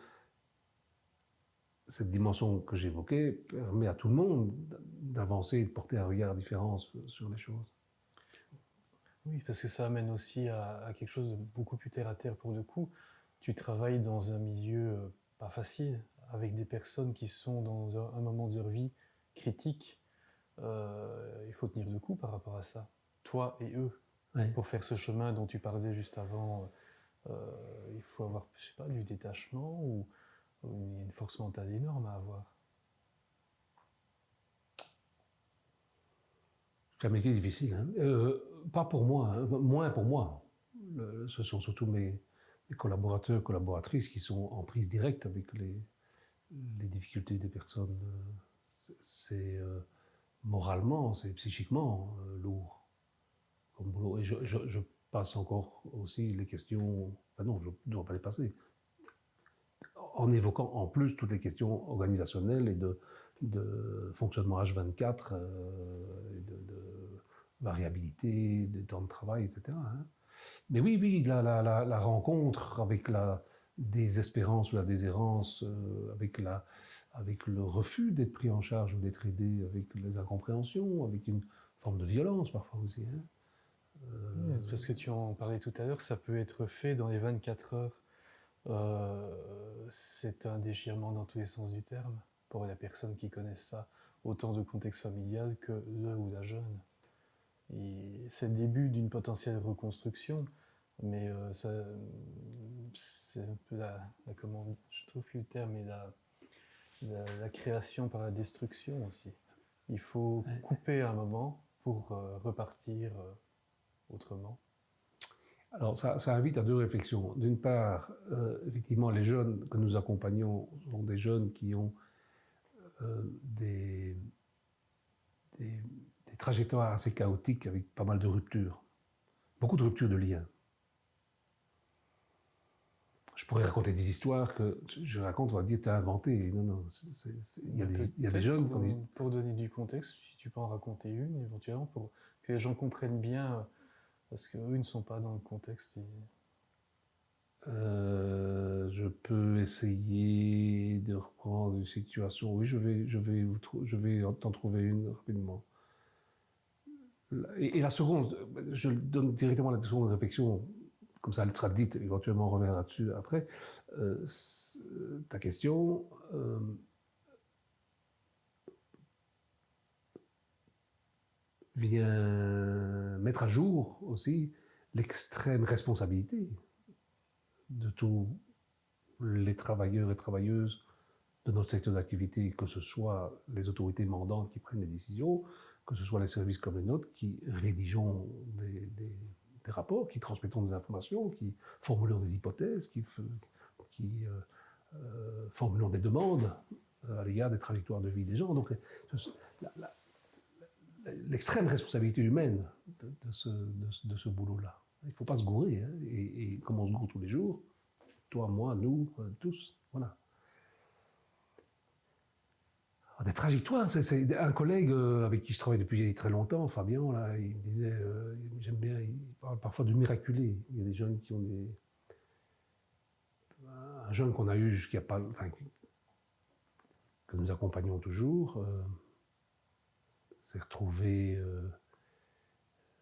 cette dimension que j'évoquais permet à tout le monde d'avancer et de porter un regard différent sur les choses. Oui, parce que ça amène aussi à quelque chose de beaucoup plus terre à terre pour le coup. Tu travailles dans un milieu pas facile, avec des personnes qui sont dans un moment de leur vie critique. Il faut tenir le coup par rapport à ça, toi et eux. Ouais. Pour faire ce chemin dont tu parlais juste avant, il faut avoir, je sais pas, du détachement ou une force mentale énorme à avoir. C'est un métier difficile. Hein. Pas pour moi, hein. Moins pour moi. Ce sont surtout mes collaborateurs, collaboratrices qui sont en prise directe avec les difficultés des personnes. C'est moralement, c'est psychiquement lourd comme boulot. Et je passe encore aussi les questions... Enfin non, je ne dois pas les passer. En évoquant en plus toutes les questions organisationnelles et de fonctionnement H24, de variabilité, de temps de travail, etc. Hein. Mais oui, la rencontre avec la désespérance ou la déshérence, avec le refus d'être pris en charge ou d'être aidé, avec les incompréhensions, avec une forme de violence parfois aussi. Hein. Parce que tu en parlais tout à l'heure, ça peut être fait dans les 24 heures c'est un déchirement dans tous les sens du terme pour les personnes qui connaissent ça, autant de contexte familial que le ou la jeune. C'est le début d'une potentielle reconstruction, mais c'est un peu comment, je trouve plus le terme, mais la création par la destruction aussi. Il faut couper un moment pour repartir autrement. Alors ça invite à deux réflexions. D'une part, effectivement, les jeunes que nous accompagnons sont des jeunes qui ont des trajectoires assez chaotiques avec pas mal de ruptures. Beaucoup de ruptures de liens. Je pourrais raconter des histoires que je raconte, on va dire, t'as inventé. Non, il y a des jeunes qui disent... Pour donner du contexte, si tu peux en raconter une, éventuellement, pour que les gens comprennent bien, parce qu'eux ne sont pas dans le contexte. Je peux essayer de reprendre une situation. Oui, je vais t'en trouver une rapidement. Et la seconde, je donne directement la seconde réflexion, comme ça elle sera dite, éventuellement on reviendra là-dessus après. Ta question, vient mettre à jour aussi l'extrême responsabilité de tous les travailleurs et travailleuses de notre secteur d'activité, que ce soit les autorités mandantes qui prennent les décisions, que ce soit les services comme les nôtres qui rédigeons des rapports, qui transmettons des informations, qui formulons des hypothèses, qui formulons des demandes à l'égard des trajectoires de vie des gens. Donc l'extrême responsabilité humaine de ce boulot-là. Il ne faut pas se gourer, hein, et comme on se gourre tous les jours, toi, moi, nous, tous, voilà. Alors, des trajectoires, c'est un collègue avec qui je travaille depuis très longtemps, Fabien, là, il me disait, j'aime bien, il parle parfois de miraculé. Il y a des jeunes qui ont des... Un jeune qu'on a eu jusqu'à pas... Enfin, que nous accompagnons toujours, s'est retrouvé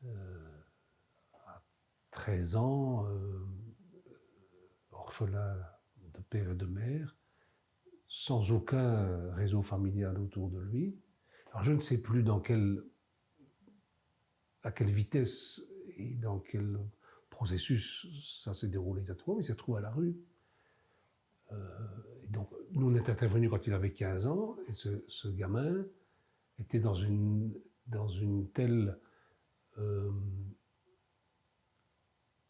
à 13 ans, orphelin de père et de mère, sans aucun réseau familial autour de lui. Alors je ne sais plus à quelle vitesse et dans quel processus ça s'est déroulé exactement, mais il s'est retrouvé à la rue. Et donc, nous, on est intervenus quand il avait 15 ans, et ce gamin était dans une telle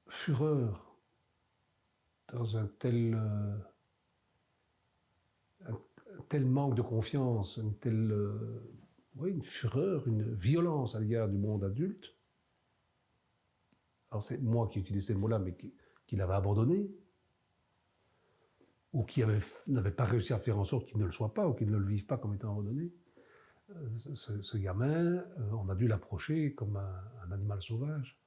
fureur, dans un tel manque de confiance, une fureur, une violence à l'égard du monde adulte. Alors c'est moi qui utilise ces mots-là, mais qui l'avait abandonné, ou qui n'avait pas réussi à faire en sorte qu'il ne le soit pas, ou qu'il ne le vive pas comme étant abandonné. Ce gamin, on a dû l'approcher comme un animal sauvage,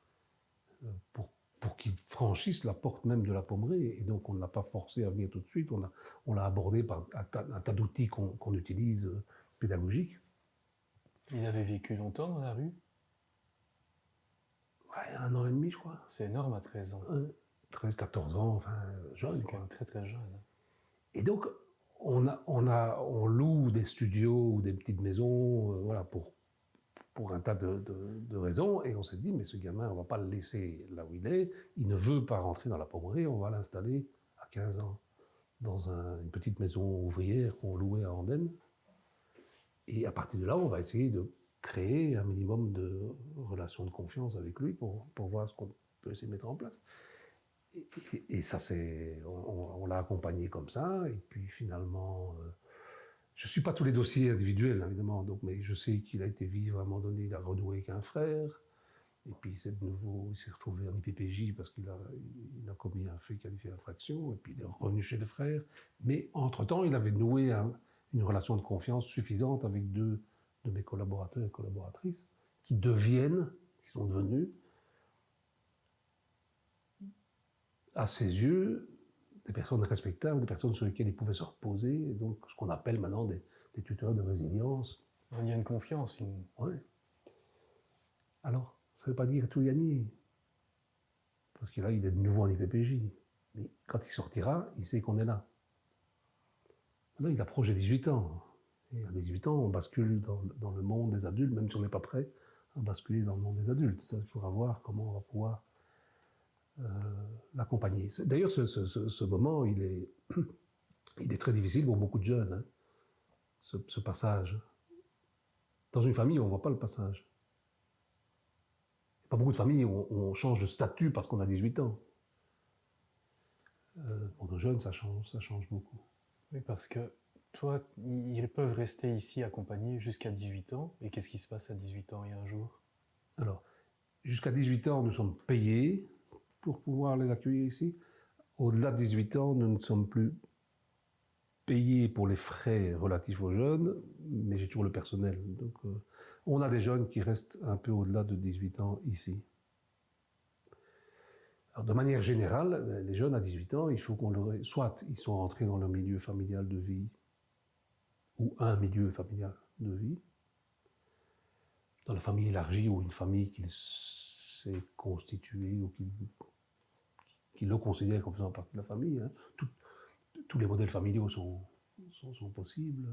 pour qu'il franchisse la porte même de la pommerie. Et donc on ne l'a pas forcé à venir tout de suite, on l'a abordé par un tas d'outils qu'on utilise pédagogiques. Il avait vécu longtemps dans la rue? Ouais, 1 an et demi, je crois. C'est énorme à 13 ans. 13, 14 ans, enfin, jeune. C'est quand même très très jeune. Et donc, on loue des studios ou des petites maisons, voilà, pour un tas de raisons, et on s'est dit, mais ce gamin, on ne va pas le laisser là où il ne veut pas rentrer dans la pommerie, on va l'installer à 15 ans dans une petite maison ouvrière qu'on louait à Andenne. Et à partir de là, on va essayer de créer un minimum de relations de confiance avec lui pour voir ce qu'on peut essayer de mettre en place. Et ça, on l'a accompagné comme ça, et puis finalement... je ne suis pas tous les dossiers individuels, évidemment, donc, mais je sais qu'il a été vivre à un moment donné, il a renoué avec un frère, et puis c'est de nouveau, il s'est retrouvé en IPPJ parce qu'il a commis un fait qualifié d'infraction, et puis il est revenu chez le frère. Mais entre-temps, il avait noué une relation de confiance suffisante avec 2 de mes collaborateurs et collaboratrices, qui sont devenus, à ses yeux, des personnes respectables, des personnes sur lesquelles il pouvait se reposer, et donc ce qu'on appelle maintenant des tuteurs de résilience. Il y a une confiance. Oui. Alors, ça ne veut pas dire tout gagner, parce que là, il est de nouveau en IPPJ. Mais quand il sortira, il sait qu'on est là. Maintenant, il approche les 18 ans. Et à 18 ans, on bascule dans le monde des adultes, même si on n'est pas prêt à basculer dans le monde des adultes. Ça, il faudra voir comment on va pouvoir l'accompagner. D'ailleurs, ce moment, il est très difficile pour beaucoup de jeunes, hein, ce passage. Dans une famille, on ne voit pas le passage. Il n'y a pas beaucoup de familles où on change de statut parce qu'on a 18 ans. Pour nos jeunes, ça change beaucoup. Oui, parce que toi, ils peuvent rester ici accompagnés jusqu'à 18 ans. Et qu'est-ce qui se passe à 18 ans et un jour? Alors, jusqu'à 18 ans, nous sommes payés pour pouvoir les accueillir ici. Au-delà de 18 ans, nous ne sommes plus payés pour les frais relatifs aux jeunes, mais j'ai toujours le personnel. Donc, on a des jeunes qui restent un peu au-delà de 18 ans ici. Alors, de manière générale, les jeunes à 18 ans, il faut qu'on leur... Soit ils sont entrés dans leur milieu familial de vie, ou un milieu familial de vie, dans la famille élargie ou une famille qu'il s'est constituée ou qu'il le considère comme faisant partie de la famille. Hein. Tous les modèles familiaux sont possibles.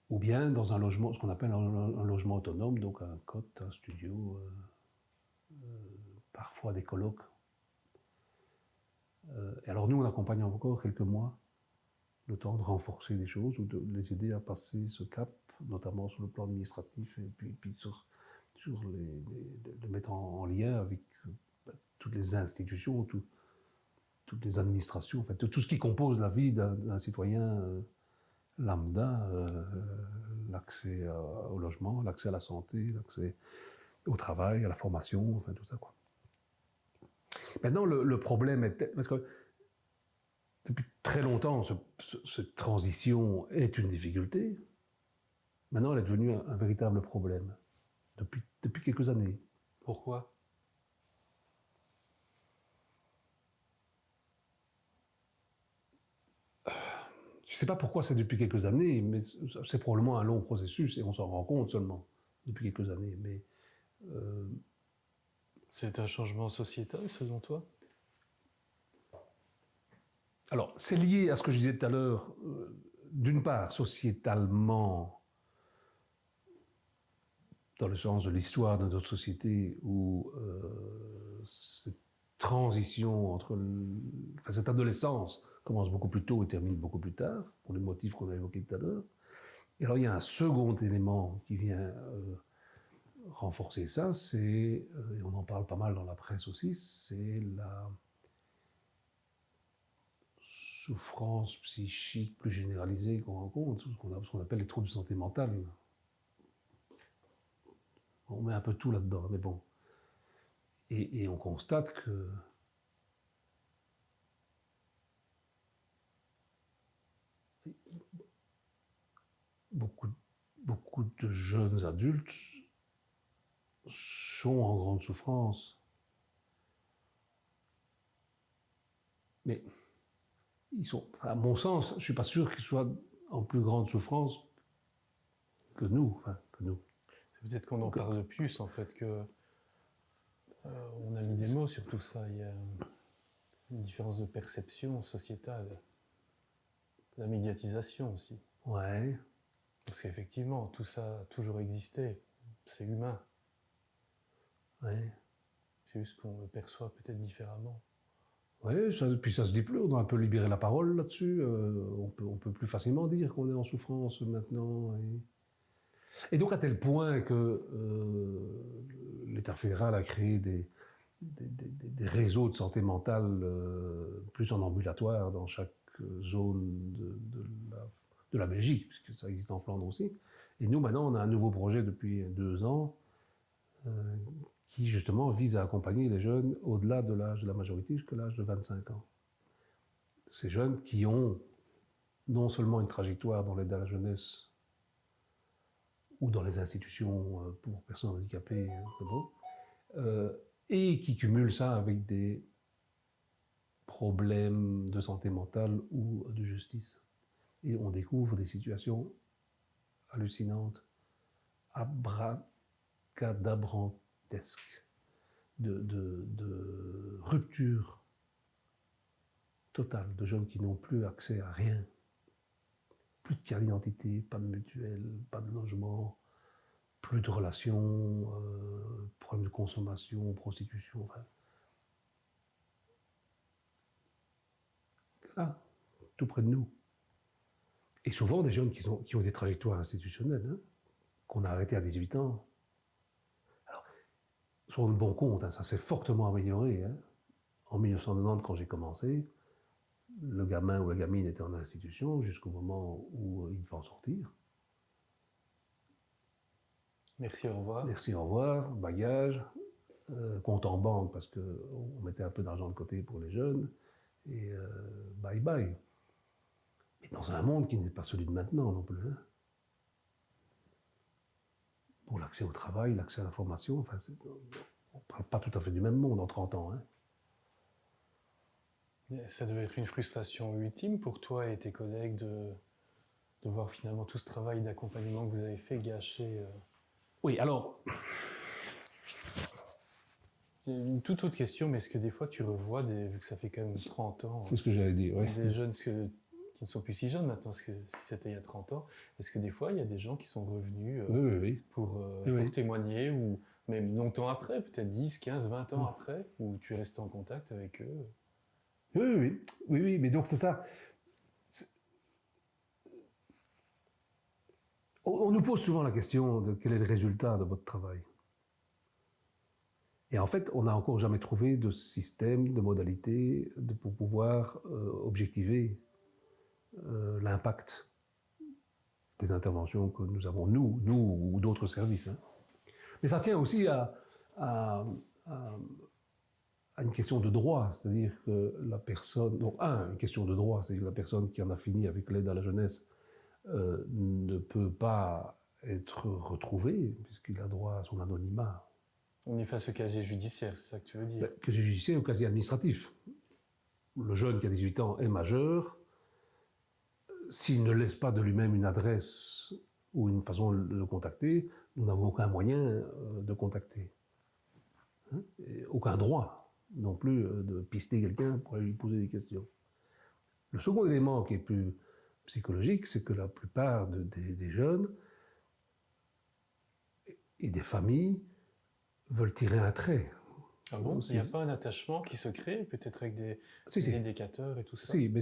Ou bien dans un logement, ce qu'on appelle un logement autonome, donc un cote, un studio, parfois des colocs. Et alors nous, on accompagne encore quelques mois, le temps de renforcer des choses ou de les aider à passer ce cap, notamment sur le plan administratif, et puis sur de mettre en lien avec toutes les institutions, toutes les administrations, en fait, tout ce qui compose la vie d'un citoyen lambda, l'accès au logement, l'accès à la santé, l'accès au travail, à la formation, enfin tout ça, quoi. Maintenant, le problème est... Parce que depuis très longtemps, cette transition est une difficulté. Maintenant, elle est devenue un véritable problème. Depuis quelques années. Pourquoi? Je ne sais pas pourquoi c'est depuis quelques années, mais c'est probablement un long processus et on s'en rend compte seulement depuis quelques années. Mais c'est un changement sociétal, selon toi? alors, c'est lié à ce que je disais tout à l'heure. D'une part, sociétalement, dans le sens de l'histoire de notre société, où cette transition entre... Enfin, cette adolescence commence beaucoup plus tôt et termine beaucoup plus tard, pour les motifs qu'on a évoqués tout à l'heure. Et alors, il y a un second élément qui vient renforcer ça, c'est, et on en parle pas mal dans la presse aussi, c'est la souffrance psychique plus généralisée qu'on rencontre, ce qu'on appelle les troubles de santé mentale. On met un peu tout là-dedans, mais bon. Et on constate que beaucoup de jeunes adultes sont en grande souffrance. Mais ils sont, à mon sens, je ne suis pas sûr qu'ils soient en plus grande souffrance que nous. C'est peut-être qu'on en parle plus, en fait, que on a mis des mots sur tout ça. Il y a une différence de perception sociétale. La médiatisation aussi. Ouais. Parce qu'effectivement, tout ça a toujours existé. C'est humain. Ouais. C'est juste qu'on le perçoit peut-être différemment. Oui, puis ça se dit plus, on doit un peu libérer la parole là-dessus. On peut plus facilement dire qu'on est en souffrance maintenant. Et donc à tel point que l'État fédéral a créé des réseaux de santé mentale plus en ambulatoire dans chaque zone de la Belgique, puisque ça existe en Flandre aussi. Et nous, maintenant, on a un nouveau projet depuis 2 ans qui, justement, vise à accompagner les jeunes au-delà de l'âge de la majorité jusqu'à l'âge de 25 ans. Ces jeunes qui ont non seulement une trajectoire dans l'aide à la jeunesse ou dans les institutions pour personnes handicapées, et qui cumulent ça avec des problèmes de santé mentale ou de justice. Et on découvre des situations hallucinantes, abracadabrantesques, de rupture totale, de jeunes qui n'ont plus accès à rien. plus de carte d'identité, pas de mutuelle, pas de logement, plus de relations, problèmes de consommation, prostitution, enfin. Là, tout près de nous. Et souvent des jeunes qui ont des trajectoires institutionnelles, hein, qu'on a arrêtées à 18 ans. Alors, sur le bon compte, hein, ça s'est fortement amélioré. Hein. En 1990, quand j'ai commencé, le gamin ou la gamine était en institution jusqu'au moment où il va en sortir. Merci, au revoir. Merci, au revoir, bagage, compte en banque parce qu'on mettait un peu d'argent de côté pour les jeunes, et bye bye. Mais dans un monde qui n'est pas celui de maintenant non plus. Hein. Pour l'accès au travail, l'accès à l'information, enfin, on ne parle pas tout à fait du même monde en 30 ans. Hein. Ça devait être une frustration ultime pour toi et tes collègues de voir finalement tout ce travail d'accompagnement que vous avez fait gâché. Oui, alors... Une toute autre question, mais est-ce que des fois tu revois, vu que ça fait quand même 30 ans, c'est ce que j'allais dire, oui. Des jeunes qui ne sont plus si jeunes maintenant, parce que si c'était il y a 30 ans, est-ce que des fois il y a des gens qui sont revenus oui. pour témoigner, ou même longtemps après, peut-être 10, 15, 20 ans après, où tu es resté en contact avec eux? Oui, mais donc c'est ça. On nous pose souvent la question de quel est le résultat de votre travail. Et en fait, on n'a encore jamais trouvé de système, de modalité pour pouvoir objectiver l'impact des interventions que nous avons, nous ou d'autres services. Hein. Mais ça tient aussi à une question de droit, c'est-à-dire que la personne... Donc, une question de droit, c'est-à-dire que la personne qui en a fini avec l'aide à la jeunesse ne peut pas être retrouvée, puisqu'il a droit à son anonymat. On est face au casier judiciaire, c'est ça que tu veux dire? Casier judiciaire ou casier administratif. Le jeune qui a 18 ans est majeur. S'il ne laisse pas de lui-même une adresse ou une façon de le contacter, nous n'avons aucun moyen de contacter. Hein? Et aucun droit non plus de pister quelqu'un pour aller lui poser des questions. Le second élément qui est plus psychologique, c'est que la plupart des jeunes et des familles veulent tirer un trait. Ah bon? Il n'y a pas un attachement qui se crée, peut-être avec des indicateurs et tout ça? Si, mais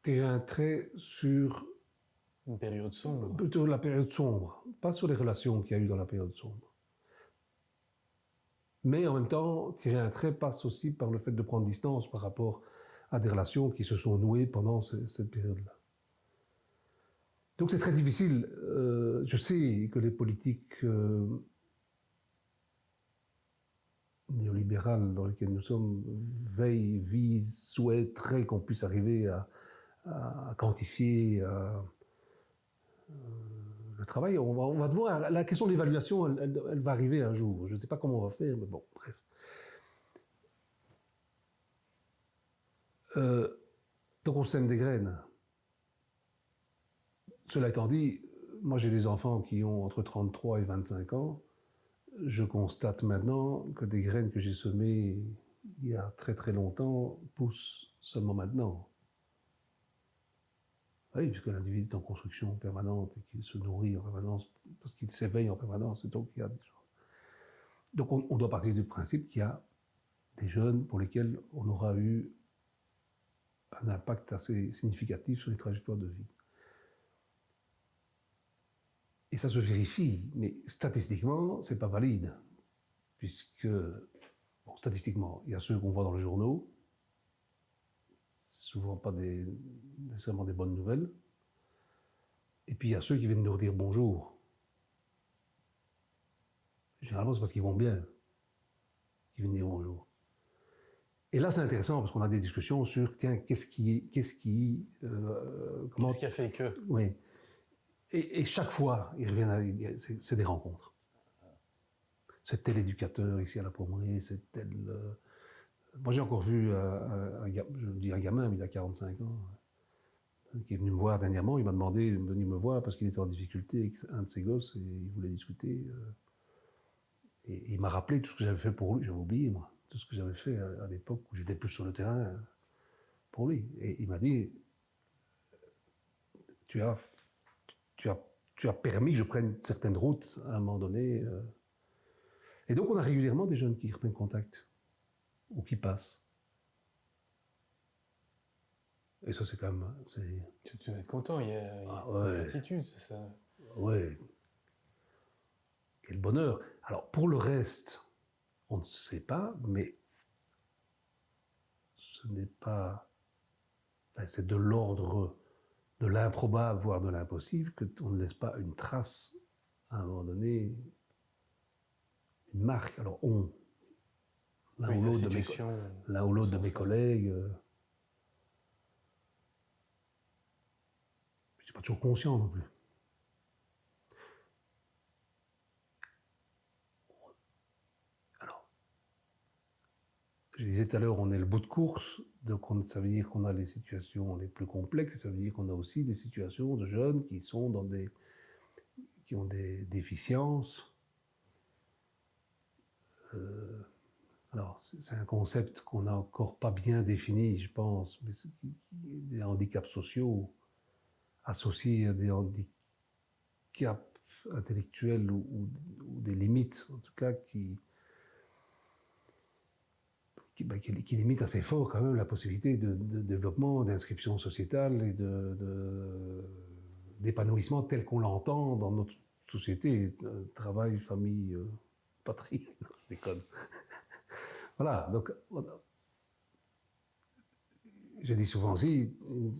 tirer un trait sur... Une période sombre? Plutôt la période sombre, pas sur les relations qu'il y a eu dans la période sombre. Mais en même temps, tirer un trait passe aussi par le fait de prendre distance par rapport à des relations qui se sont nouées pendant cette période-là. Donc c'est très difficile. Je sais que les politiques néolibérales dans lesquelles nous sommes veillent, visent, souhaiteraient qu'on puisse arriver à quantifier le travail. On va devoir... La question de l'évaluation, elle va arriver un jour. Je ne sais pas comment on va faire, mais bon, bref. Donc on sème des graines. Cela étant dit, moi j'ai des enfants qui ont entre 33 et 25 ans. Je constate maintenant que des graines que j'ai semées il y a très très longtemps poussent seulement maintenant. Oui, puisque l'individu est en construction permanente et qu'il se nourrit en permanence, parce qu'il s'éveille en permanence, et donc il y a des choses. Donc on doit partir du principe qu'il y a des jeunes pour lesquels on aura eu un impact assez significatif sur les trajectoires de vie. Et ça se vérifie, mais statistiquement, c'est pas valide. Puisque, bon, statistiquement, il y a ceux qu'on voit dans les journaux, c'est souvent pas nécessairement des bonnes nouvelles. Et puis il y a ceux qui viennent nous dire bonjour. Généralement, c'est parce qu'ils vont bien qu'ils viennent dire bonjour. Et là, c'est intéressant parce qu'on a des discussions sur, tiens, qu'est-ce qui a fait que? Oui. Et chaque fois, ils reviennent c'est des rencontres. C'est tel éducateur ici à la Pommerie, c'est tel... Moi, j'ai encore vu, je dis un gamin, mais il a 45 ans, qui est venu me voir dernièrement. Il m'a demandé de venir me voir parce qu'il était en difficulté avec un de ses gosses et il voulait discuter. Et il m'a rappelé tout ce que j'avais fait pour lui. J'avais oublié, moi, tout ce que j'avais fait à l'époque où j'étais plus sur le terrain. pour lui. Et il m'a dit, tu as permis que je prenne certaines routes à un moment donné. Et donc on a régulièrement des jeunes qui reprennent contact ou qui passent. Et ça, c'est quand même... Tu dois être content, il y a ouais. une gratitude, c'est ça. Ouais. Quel bonheur. Alors, pour le reste, on ne sait pas, mais ce n'est pas... Enfin, c'est de l'ordre de l'improbable, voire de l'impossible, qu'on ne laisse pas une trace, à un moment donné, une marque. Alors, l'un ou l'autre de mes collègues... je ne suis pas toujours conscient non plus. Alors, je disais tout à l'heure, on est le bout de course, donc ça veut dire qu'on a les situations les plus complexes, et ça veut dire qu'on a aussi des situations de jeunes qui sont qui ont des déficiences. Alors, c'est un concept qu'on n'a encore pas bien défini, je pense, mais des handicaps sociaux associés à des handicaps intellectuels ou des limites, en tout cas, qui limitent assez fort quand même la possibilité de développement, d'inscription sociétale et d'épanouissement tel qu'on l'entend dans notre société, travail, famille, patrie, je déconne. Voilà, donc je dis souvent aussi,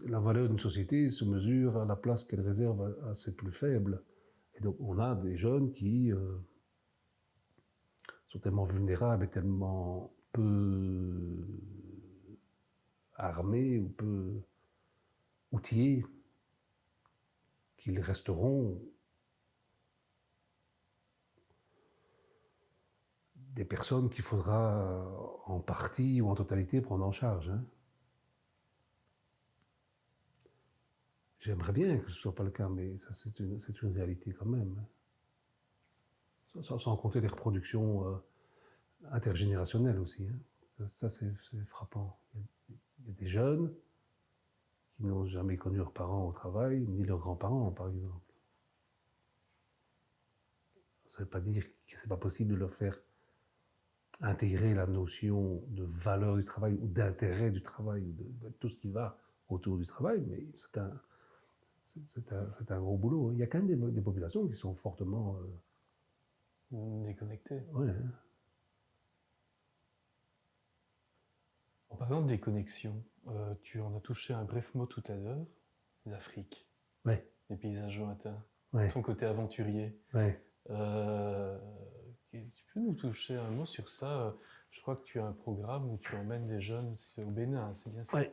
la valeur d'une société se mesure à la place qu'elle réserve à ses plus faibles. Et donc on a des jeunes qui sont tellement vulnérables et tellement peu armés ou peu outillés qu'ils resteront des personnes qu'il faudra en partie ou en totalité prendre en charge. Hein. J'aimerais bien que ce ne soit pas le cas, mais ça c'est une réalité quand même. Sans compter les reproductions intergénérationnelles aussi. Hein. Ça c'est frappant. Il y a des jeunes qui n'ont jamais connu leurs parents au travail, ni leurs grands-parents, par exemple. Ça ne veut pas dire que ce n'est pas possible de leur faire intégrer la notion de valeur du travail ou d'intérêt du travail, ou de tout ce qui va autour du travail, mais c'est un gros boulot. Il y a quand même des populations qui sont fortement... déconnectées. Ouais. En parlant de déconnexion, tu en as touché un bref mot tout à l'heure, l'Afrique, Ouais. les paysages lointains, Ouais. ton côté aventurier. Ouais. Tu peux nous toucher un mot sur ça? Je crois que tu as un programme où tu emmènes des jeunes, c'est au Bénin, c'est bien ça? Ouais.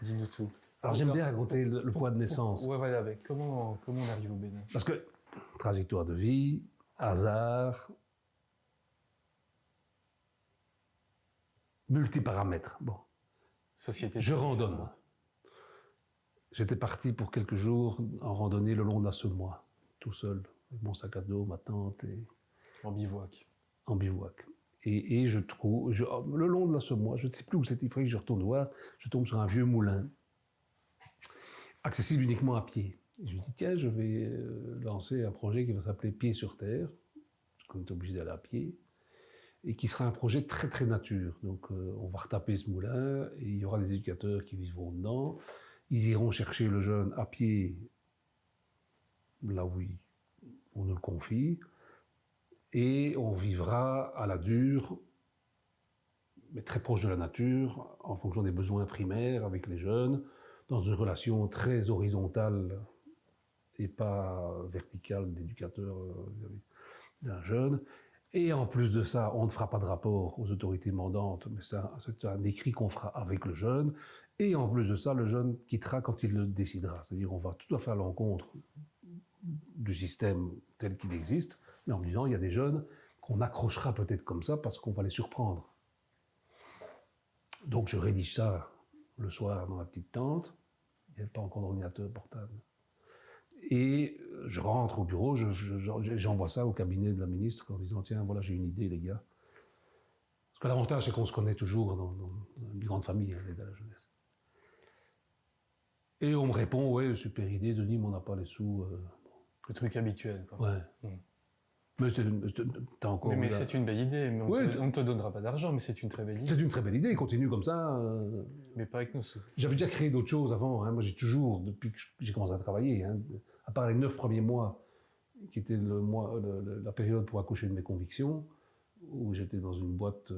Dis-nous tout. Alors j'aime bien raconter le poids de naissance. Ouais, voilà, avec comment on arrive au Bénin? Parce que trajectoire de vie, hasard, multiparamètres. Bon. Société. Je randonne. J'étais parti pour quelques jours en randonnée le long de la Semois, tout seul, avec mon sac à dos, ma tente et... En bivouac. En bivouac. Et je trouve, le long de la Semois, je ne sais plus où c'était, il faudrait que je retourne voir, je tombe sur un vieux moulin, accessible uniquement à pied. Et je me dis, tiens, je vais lancer un projet qui va s'appeler Pieds sur Terre, parce qu'on est obligé d'aller à pied, et qui sera un projet très très nature. Donc on va retaper ce moulin, et il y aura des éducateurs qui vivront dedans, ils iront chercher le jeune à pied, là où on nous le confie, et on vivra à la dure, mais très proche de la nature, en fonction des besoins primaires avec les jeunes, dans une relation très horizontale et pas verticale d'éducateur d'un jeune. Et en plus de ça, on ne fera pas de rapport aux autorités mandantes, mais c'est un écrit qu'on fera avec le jeune. Et en plus de ça, le jeune quittera quand il le décidera. C'est-à-dire qu'on va tout à fait à l'encontre du système tel qu'il existe, mais en me disant, il y a des jeunes qu'on accrochera peut-être comme ça parce qu'on va les surprendre. Donc je rédige ça le soir dans la petite tente, il n'y avait pas encore d'ordinateur portable. Et je rentre au bureau, j'envoie ça au cabinet de la ministre en disant, tiens, voilà, j'ai une idée, les gars. Parce que l'avantage, c'est qu'on se connaît toujours dans une grande famille, l'aide à la jeunesse. Et on me répond, ouais, super idée, Denis, mais on n'a pas les sous. Le truc habituel, quoi. Ouais. Mm. Mais t'as encore... Mais c'est une belle idée. Mais Ouais, on ne te donnera pas d'argent, mais c'est une très belle idée. C'est une très belle idée, continue comme ça. Mais pas avec nos sous. J'avais déjà créé d'autres choses avant. Hein. Moi, j'ai toujours, depuis que j'ai commencé à travailler, hein, à part les 9 premiers mois, qui étaient la période pour accoucher de mes convictions, où j'étais dans une boîte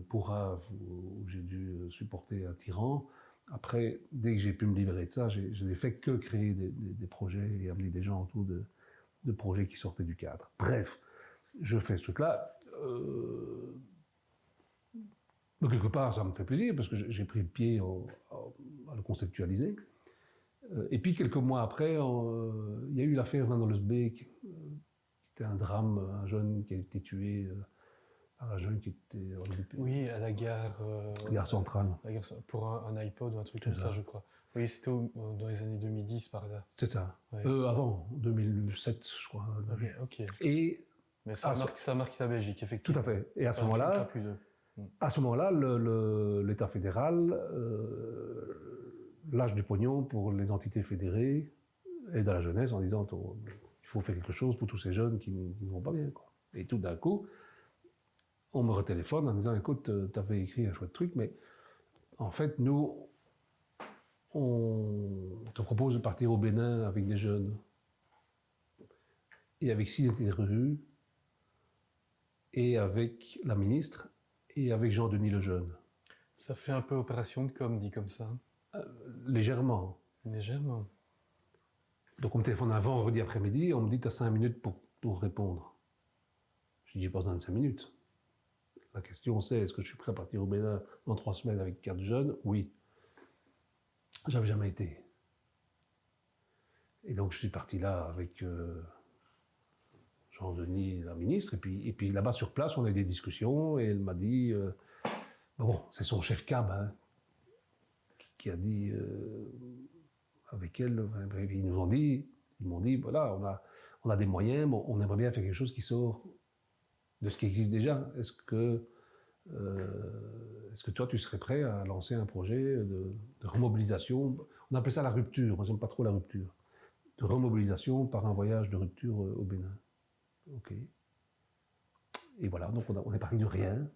pourrave, où j'ai dû supporter un tyran. Après, dès que j'ai pu me libérer de ça, je n'ai fait que créer des projets et amener des gens autour de projets qui sortaient du cadre. Bref, je fais ce truc-là. Donc quelque part, ça me fait plaisir parce que j'ai pris le pied à le conceptualiser. Et puis quelques mois après, il y a eu l'affaire Van Olsbeek, qui était un drame, un jeune qui a été tué, un jeune qui était... Oui, à la gare... Gare centrale. Pour un iPod ou un truc comme ça, je crois. Oui, c'était dans les années 2010 par là. C'est ça. Ouais. Avant, 2007, je crois. Ok. Et mais ça marque la Belgique, effectivement. Tout à fait. Et à ce moment-là, l'État fédéral lâche du pognon pour les entités fédérées et dans la jeunesse en disant il faut faire quelque chose pour tous ces jeunes qui ne vont pas bien, quoi. Et tout d'un coup, on me retéléphone en disant écoute, tu avais écrit un chouette truc, mais en fait, nous, on te propose de partir au Bénin avec des jeunes et avec 6 interrues et avec la ministre et avec Jean-Denis Lejeune. Ça fait un peu opération de com, dit comme ça. Légèrement. Légèrement. Donc on me téléphone un vendredi après-midi, on me dit tu as 5 minutes pour répondre. Je dis j'ai pas besoin de 5 minutes. La question c'est est-ce que je suis prêt à partir au Bénin dans 3 semaines avec 4 jeunes? Oui. J'avais jamais été. Et donc je suis parti là avec Jean-Denis, la ministre, et puis là-bas sur place, on a eu des discussions, et elle m'a dit, bon, c'est son chef cab, hein, qui a dit, avec elle, bref, ils m'ont dit, voilà, on a des moyens, bon, on aimerait bien faire quelque chose qui sort de ce qui existe déjà. Est-ce que toi, tu serais prêt à lancer un projet de remobilisation? On appelle ça la rupture, moi j'aime pas trop la rupture. De remobilisation par un voyage de rupture au Bénin. Ok. Et voilà, donc on est parti de rien.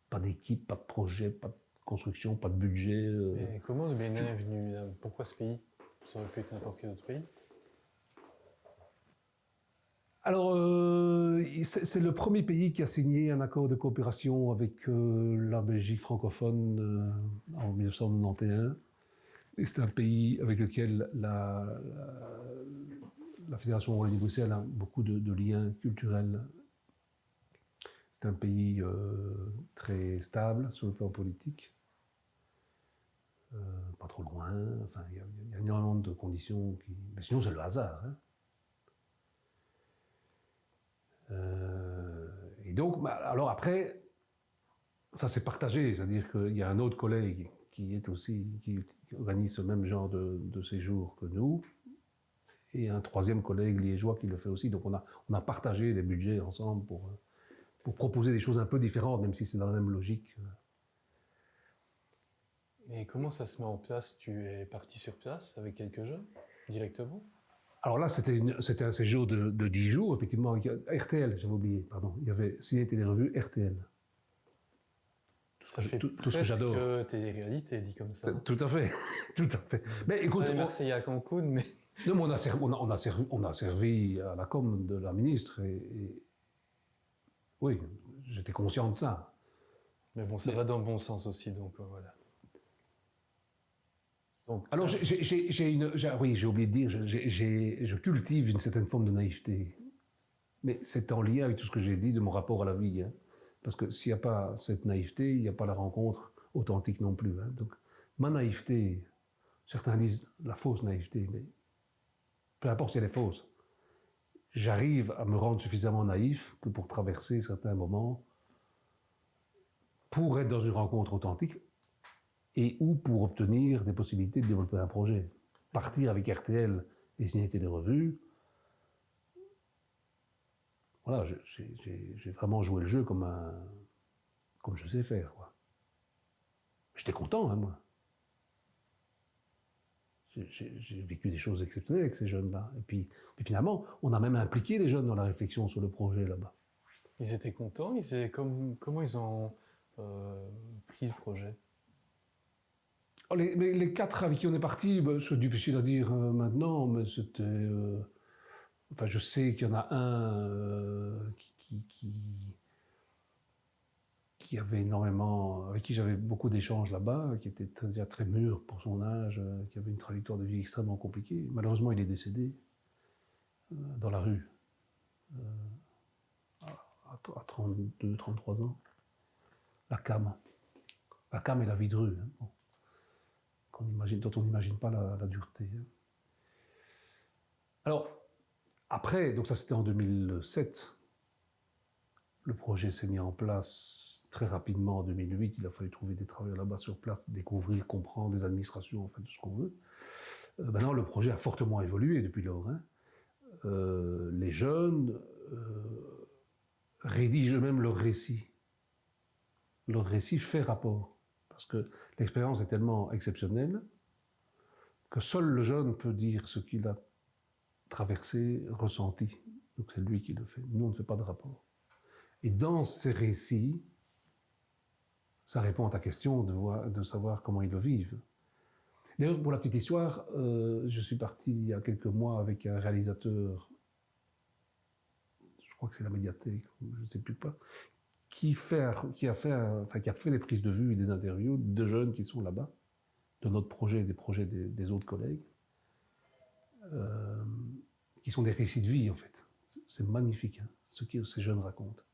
Pas d'équipe, pas de projet, pas de construction, pas de budget. Et comment le Bénin est venu? Pourquoi ce pays? Ça aurait pu être n'importe quel autre pays. Alors, c'est le premier pays qui a signé un accord de coopération avec la Belgique francophone en 1991. Et c'est un pays avec lequel la Fédération Wallonie-Bruxelles a beaucoup de liens culturels. C'est un pays très stable sur le plan politique. Pas trop loin. Enfin, il y a énormément de conditions qui... Mais sinon, c'est le hasard. Hein. Et donc, alors après, ça s'est partagé. C'est-à-dire qu'il y a un autre collègue qui organise ce même genre de séjour que nous, et un troisième collègue liégeois qui le fait aussi. Donc on a partagé les budgets ensemble pour proposer des choses un peu différentes, même si c'est dans la même logique. Et comment ça se met en place? Tu es parti sur place avec quelques jeunes, directement? Alors là, c'était un séjour de 10 jours, effectivement, avec RTL, j'avais oublié, pardon. Il y avait Ciné et revues RTL. Ça fait tout ce que j'adore. Que télé-réalité, dit comme ça. Tout à fait, tout à fait. Mais écoute, les Marseillais à Cancun, mais... Non, mais on a servi à la com de la ministre et oui, j'étais conscient de ça. Mais bon, ça va dans le bon sens aussi, donc voilà. Donc, alors, oui, j'ai oublié de dire, je cultive une certaine forme de naïveté. Mais c'est en lien avec tout ce que j'ai dit de mon rapport à la vie. Hein. Parce que s'il n'y a pas cette naïveté, il n'y a pas la rencontre authentique non plus. Hein. Donc, ma naïveté, certains disent la fausse naïveté, mais peu importe si elle est fausse, j'arrive à me rendre suffisamment naïf que pour traverser certains moments, pour être dans une rencontre authentique, et ou pour obtenir des possibilités de développer un projet. Partir avec RTL et signer des revues, voilà, j'ai vraiment joué le jeu comme je sais faire, quoi. J'étais content, hein, moi. j'ai vécu des choses exceptionnelles avec ces jeunes-là. Et puis finalement, on a même impliqué les jeunes dans la réflexion sur le projet là-bas. Ils étaient contents, comment ils ont pris le projet? Les 4 avec qui on est parti, c'est difficile à dire maintenant, mais c'était... enfin, je sais qu'il y en a un qui avait énormément... avec qui j'avais beaucoup d'échanges là-bas, qui était déjà très mûr pour son âge, qui avait une trajectoire de vie extrêmement compliquée. Malheureusement, il est décédé dans la rue, à 32, 33 ans. La cam. La cam et la vie de rue. Hein. Dont on n'imagine pas la dureté. Alors, après, donc ça c'était en 2007, le projet s'est mis en place très rapidement en 2008, il a fallu trouver des travailleurs là-bas sur place, découvrir, comprendre, des administrations, en fait, tout ce qu'on veut. Maintenant, le projet a fortement évolué depuis lors. Hein. Les jeunes rédigent eux-mêmes leur récit. Leur récit fait rapport. Parce que l'expérience est tellement exceptionnelle que seul le jeune peut dire ce qu'il a traversé, ressenti. Donc c'est lui qui le fait. Nous, on ne fait pas de rapport. Et dans ces récits, ça répond à ta question de savoir comment ils le vivent. D'ailleurs, pour la petite histoire, je suis parti il y a quelques mois avec un réalisateur, je crois que c'est la Médiathèque, je ne sais plus pas, qui a fait des prises de vue et des interviews de jeunes qui sont là-bas, de notre projet et des projets des autres collègues, qui sont des récits de vie, en fait. C'est magnifique, hein, ce que ces jeunes racontent.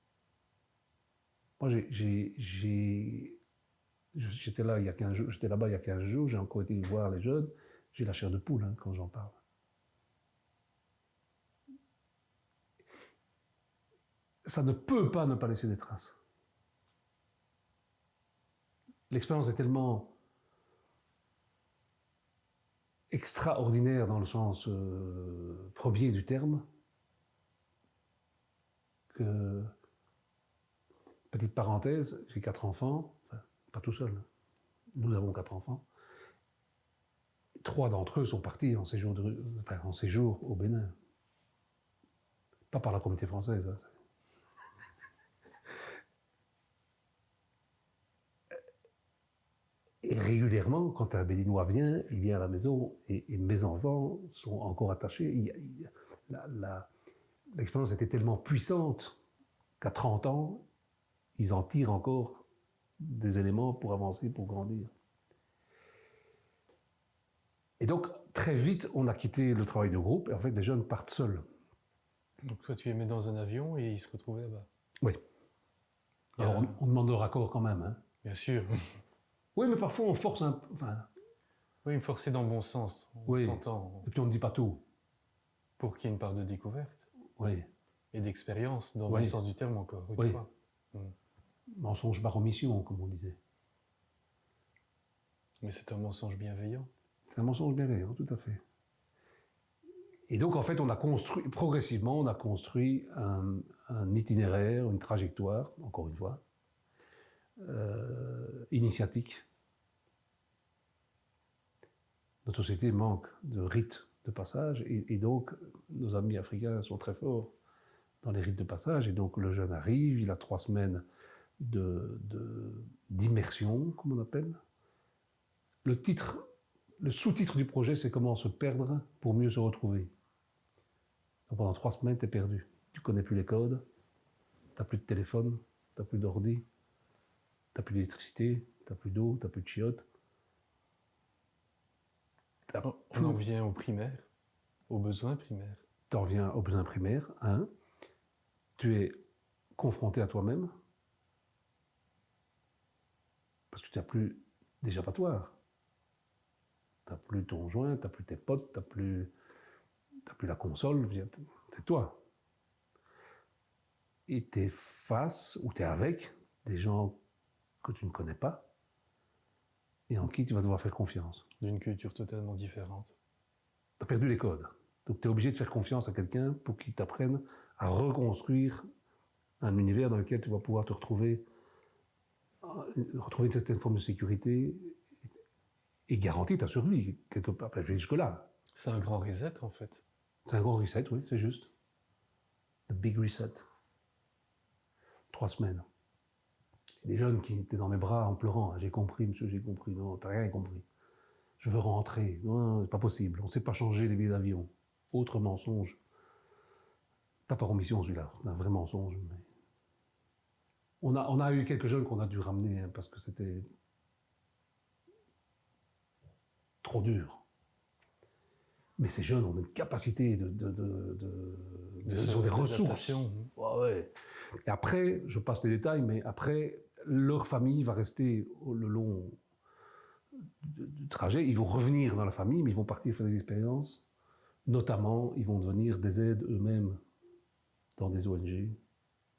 Moi, j'étais là-bas il y a 15 jours, j'ai encore été voir les jeunes, j'ai la chair de poule hein, quand j'en parle. Ça ne peut pas ne pas laisser des traces. L'expérience est tellement extraordinaire dans le sens premier du terme que, petite parenthèse, j'ai 4 enfants, enfin, pas tout seul, nous avons 4 enfants. 3 d'entre eux sont partis en séjour au Bénin. Pas par la communauté française. Hein. Et régulièrement, quand un Béninois vient, il vient à la maison et mes enfants sont encore attachés. L'expérience était tellement puissante qu'à 30 ans, ils en tirent encore des éléments pour avancer, pour grandir. Et donc, très vite, on a quitté le travail de groupe et en fait, les jeunes partent seuls. Donc toi, tu les mets dans un avion et ils se retrouvaient là-bas. Oui. Alors, on demande le raccord quand même. Hein. Bien sûr. Oui, mais parfois, on force un peu... Enfin, oui, forcer dans le bon sens. On s'entend. Et puis, on ne dit pas tout. Pour qu'il y ait une part de découverte. Oui. Et d'expérience, dans le bon sens du terme encore. Oui. Mensonge par omission, comme on disait. Mais c'est un mensonge bienveillant. C'est un mensonge bienveillant, tout à fait. Et donc, en fait, progressivement, on a construit un itinéraire, une trajectoire, encore une fois, initiatique. Notre société manque de rites de passage, et donc, nos amis africains sont très forts dans les rites de passage, et donc le jeune arrive, il a 3 semaines d'immersion, comme on appelle. Le sous-titre du projet, c'est comment se perdre pour mieux se retrouver. Donc pendant 3 semaines, tu es perdu. Tu ne connais plus les codes, tu n'as plus de téléphone, tu n'as plus d'ordi, tu n'as plus d'électricité, tu n'as plus d'eau, tu n'as plus de chiottes. On en revient au primaire, aux besoins primaires. Tu en reviens aux besoins primaires. Tu es confronté à toi-même, parce que tu n'as plus d'échappatoire. Tu n'as plus ton joint, tu n'as plus tes potes, tu n'as plus la console, c'est toi. Et tu es face, ou tu es avec des gens que tu ne connais pas, et en qui tu vas devoir faire confiance. D'une culture totalement différente. Tu as perdu les codes. Donc tu es obligé de faire confiance à quelqu'un pour qu'il t'apprenne à reconstruire un univers dans lequel tu vas pouvoir te retrouver une certaine forme de sécurité et garantit ta survie, quelque part. Enfin, je vais jusque-là. C'est un grand reset, en fait. C'est un grand reset, oui, c'est juste. The big reset. 3 semaines. Des jeunes qui étaient dans mes bras en pleurant. J'ai compris, monsieur, j'ai compris. Non, t'as rien compris. Je veux rentrer. Non, c'est pas possible. On ne sait pas changer les billets d'avion. Autre mensonge. Pas par omission, celui-là. Un vrai mensonge. Mais... On a eu quelques jeunes qu'on a dû ramener hein, parce que c'était trop dur. Mais ces jeunes ont une capacité ils ont des ressources. Ouais. Et après, je passe les détails, mais après, leur famille va rester le long du trajet. Ils vont revenir dans la famille, mais ils vont partir faire des expériences. Notamment, ils vont devenir des aides eux-mêmes dans des ONG.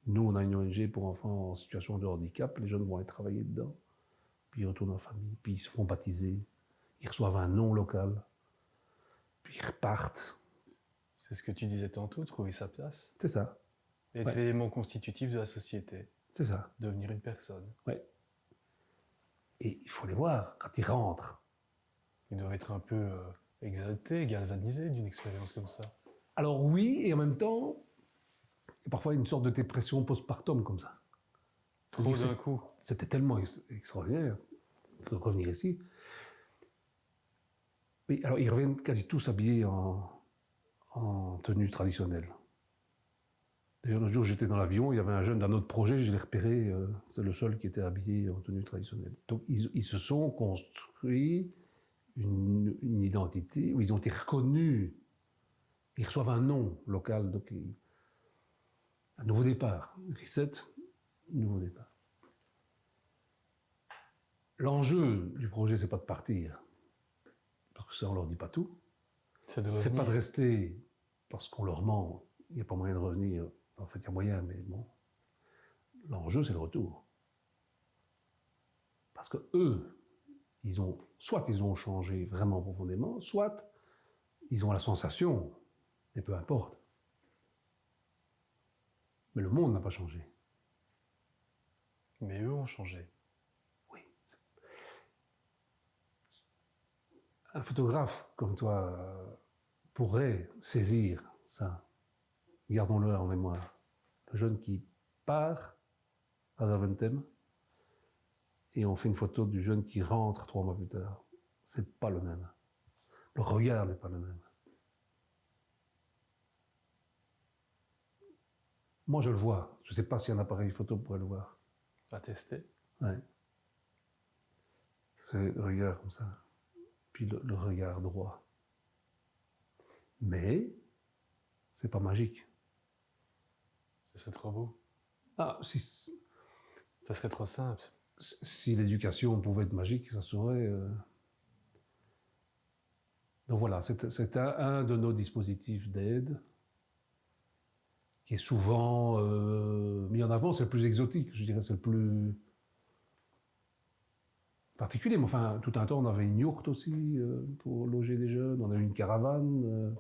Nous, on a une ONG pour enfants en situation de handicap. Les jeunes vont aller travailler dedans. Puis ils retournent en famille. Puis ils se font baptiser. Ils reçoivent un nom local. Puis ils repartent. C'est ce que tu disais tantôt, trouver sa place. C'est ça. Être l'élément constitutif de la société. C'est ça. Devenir une personne. Ouais. Et il faut les voir quand ils rentrent. Ils doivent être un peu exaltés, galvanisés d'une expérience comme ça. Alors oui, et en même temps, parfois une sorte de dépression postpartum comme ça. Trop d'un coup. C'était tellement extraordinaire de revenir ici. Oui, alors ils reviennent quasi tous habillés en tenue traditionnelle. D'ailleurs, l'autre jour, j'étais dans l'avion, il y avait un jeune d'un autre projet, je l'ai repéré, c'est le seul qui était habillé en tenue traditionnelle. Donc, ils se sont construits une identité, où ils ont été reconnus, ils reçoivent un nom local, donc un nouveau départ, reset, nouveau départ. L'enjeu du projet, c'est pas de partir, parce que ça, on leur dit pas tout. C'est pas de rester, parce qu'on leur ment, il n'y a pas moyen de revenir. En fait, il y a moyen, mais bon. L'enjeu, c'est le retour. Parce que eux, soit ils ont changé vraiment profondément, soit ils ont la sensation, et peu importe. Mais le monde n'a pas changé. Mais eux ont changé. Oui. Un photographe comme toi pourrait saisir ça. Gardons-le en mémoire. Le jeune qui part à Zaventem et on fait une photo du jeune qui rentre 3 mois plus tard. C'est pas le même. Le regard n'est pas le même. Moi, je le vois. Je ne sais pas si un appareil photo pourrait le voir. À tester. Ouais. C'est le regard comme ça. Puis le regard droit. Mais c'est pas magique. C'est trop beau. Ah, Ça serait trop simple. Si l'éducation pouvait être magique, ça serait... Donc voilà, c'est un de nos dispositifs d'aide qui est souvent mis en avant. C'est le plus exotique, je dirais, c'est le plus particulier. Mais enfin, tout un temps, on avait une yourte aussi pour loger des jeunes. On a eu une caravane.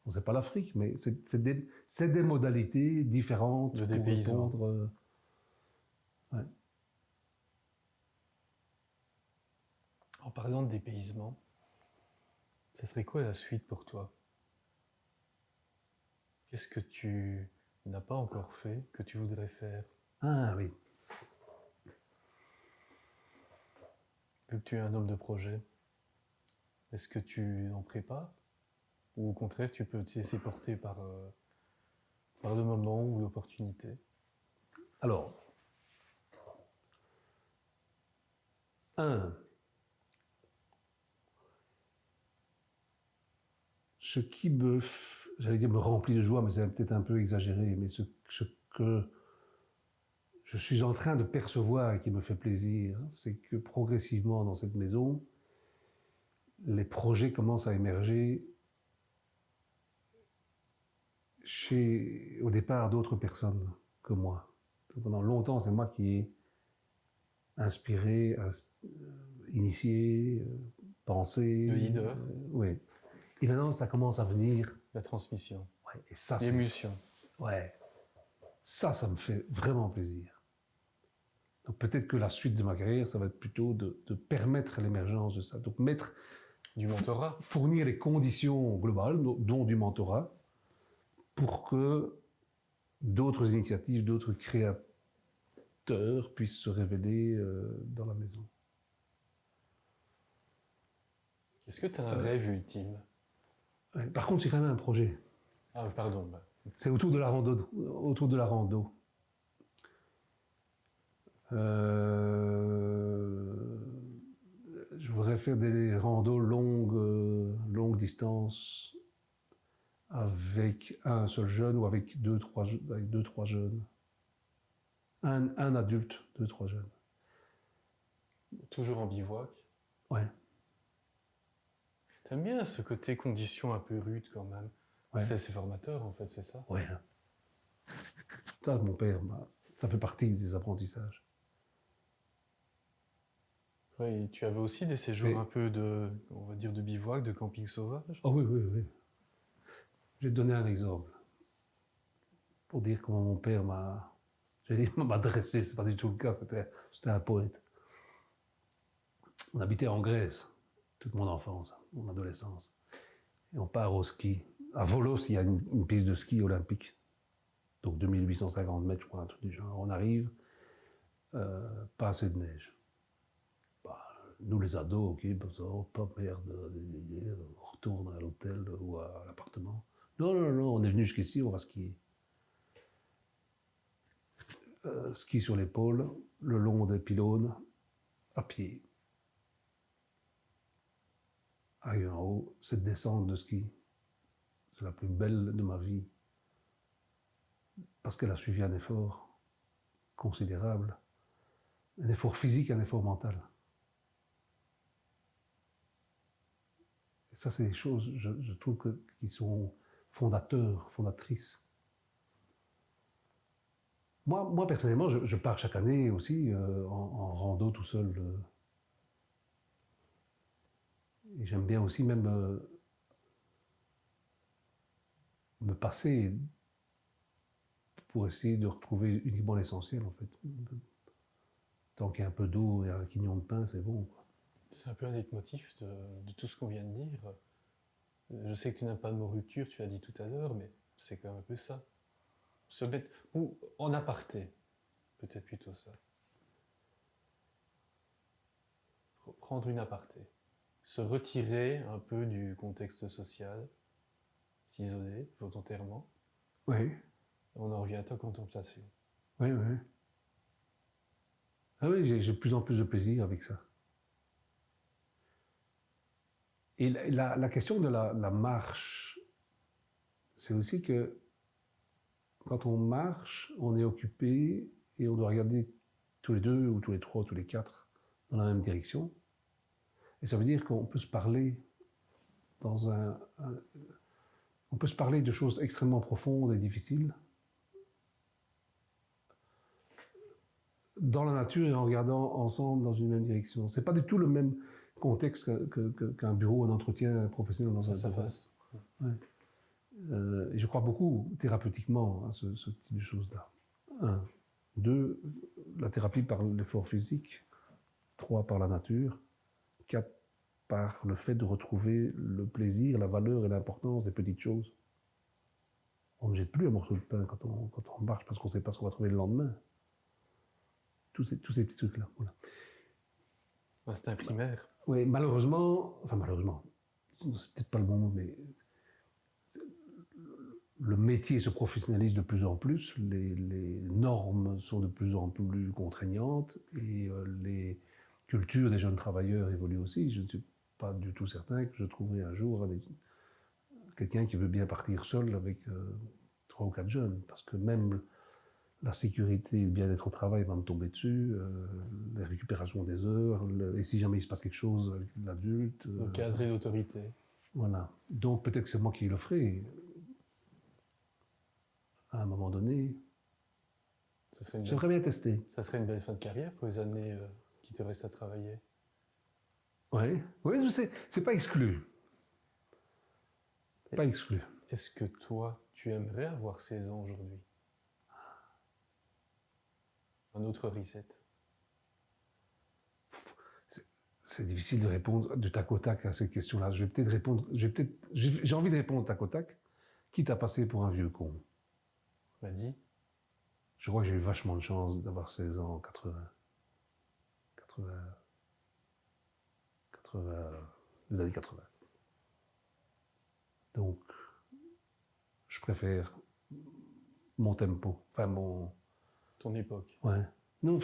On ne sait pas l'Afrique, mais c'est des modalités différentes de pour répondre. Ouais. En parlant de dépaysement, ça serait quoi la suite pour toi? Qu'est-ce que tu n'as pas encore fait, que tu voudrais faire? Ah oui. Vu que tu es un homme de projet, est-ce que tu en prépares? Ou au contraire, tu peux te laisser porter par le moment ou l'opportunité? Alors, ce qui j'allais dire me remplit de joie, mais c'est peut-être un peu exagéré, mais ce que je suis en train de percevoir et qui me fait plaisir, c'est que progressivement dans cette maison, les projets commencent à émerger au départ d'autres personnes que moi. Pendant longtemps, c'est moi qui ai inspiré, initié, pensé. Le leader. Oui. Et maintenant, ça commence à venir. La transmission. Ouais, et ça, l'émulsion. Ouais. Ça me fait vraiment plaisir. Donc peut-être que la suite de ma carrière, ça va être plutôt de permettre l'émergence de ça. Donc Du mentorat. fournir les conditions globales, dont du mentorat, pour que d'autres initiatives, d'autres créateurs puissent se révéler dans la maison. Est-ce que tu as un rêve ultime? Ouais. Par contre, j'ai quand même un projet. Ah, pardon. C'est autour de la rando. Autour de la rando. Je voudrais faire des randos longue distance avec un seul jeune ou avec deux, trois jeunes. Un adulte, 2-3 jeunes. Toujours en bivouac? Ouais. T'aimes bien ce côté conditions un peu rude quand même? Ouais. C'est formateur en fait, c'est ça? Ouais. Ça, mon père, ça fait partie des apprentissages. Ouais, et tu avais aussi des séjours un peu on va dire de bivouac, de camping sauvage? Oh oui. Je vais te donner un exemple. Pour dire comment mon père m'a dressé, c'est pas du tout le cas, c'était un poète. On habitait en Grèce, toute mon enfance, mon adolescence. Et on part au ski. À Volos, il y a une piste de ski olympique. Donc 2850 mètres, je crois, un truc du genre. On arrive, pas assez de neige. Nous les ados, ok, pas merde, on retourne à l'hôtel ou à l'appartement. Non, on est venu jusqu'ici, on va skier. Ski sur l'épaule, le long des pylônes, à pied. Arrivé en haut, cette descente de ski, c'est la plus belle de ma vie. Parce qu'elle a suivi un effort considérable. Un effort physique, un effort mental. Et ça, c'est des choses, je trouve, qui sont fondatrices. Moi personnellement, je pars chaque année aussi en rando tout seul. Et j'aime bien aussi même me passer pour essayer de retrouver uniquement l'essentiel, en fait. Tant qu'il y a un peu d'eau et un quignon de pain, c'est bon, quoi. C'est un peu un leitmotiv de tout ce qu'on vient de dire. Je sais que tu n'as pas de mot rupture, tu l'as dit tout à l'heure, mais c'est quand même un peu ça. Se mettre, ou en aparté, peut-être plutôt ça. Prendre une aparté. Se retirer un peu du contexte social, s'isoler volontairement. Oui. On en revient à ta contemplation. Oui. Ah oui, j'ai de plus en plus de plaisir avec ça. Et la question de la marche, c'est aussi que quand on marche, on est occupé et on doit regarder tous les deux, ou tous les trois, ou tous les quatre dans la même direction. Et ça veut dire qu'on peut se parler on peut se parler de choses extrêmement profondes et difficiles dans la nature et en regardant ensemble dans une même direction. C'est pas du tout le même contexte qu'un bureau, un entretien professionnel dans un bureau. Ouais. Et je crois beaucoup thérapeutiquement à ce type de choses-là. 1. 2, la thérapie par l'effort physique. 3, par la nature. 4, par le fait de retrouver le plaisir, la valeur et l'importance des petites choses. On ne jette plus un morceau de pain quand on marche parce qu'on ne sait pas ce qu'on va trouver le lendemain. Tous ces petits trucs-là. Voilà. C'est un primaire. Oui, malheureusement, c'est peut-être pas le bon mot, mais le métier se professionnalise de plus en plus, les normes sont de plus en plus contraignantes et les cultures des jeunes travailleurs évoluent aussi. Je ne suis pas du tout certain que je trouverai un jour quelqu'un qui veut bien partir seul avec 3 ou 4 jeunes, parce que même la sécurité et le bien-être au travail va me tomber dessus, la récupération des heures, et si jamais il se passe quelque chose avec l'adulte... Le cadre et l'autorité. Voilà. Donc peut-être que c'est moi qui le ferai. À un moment donné, j'aimerais bien tester. Ça serait une belle fin de carrière pour les années qui te restent à travailler. Oui, c'est pas exclu. Pas exclu. Est-ce que toi, tu aimerais avoir 16 ans aujourd'hui? Un autre reset? C'est difficile de répondre de tac au tac à cette question-là. Je vais peut-être répondre. J'ai envie de répondre tac au tac, quitte à passer pour un vieux con. Vas-y. Je crois que j'ai eu vachement de chance d'avoir 16 ans en 80. 80, les années 80. Donc, je préfère mon tempo, enfin mon... Ton époque. Ouais. Non,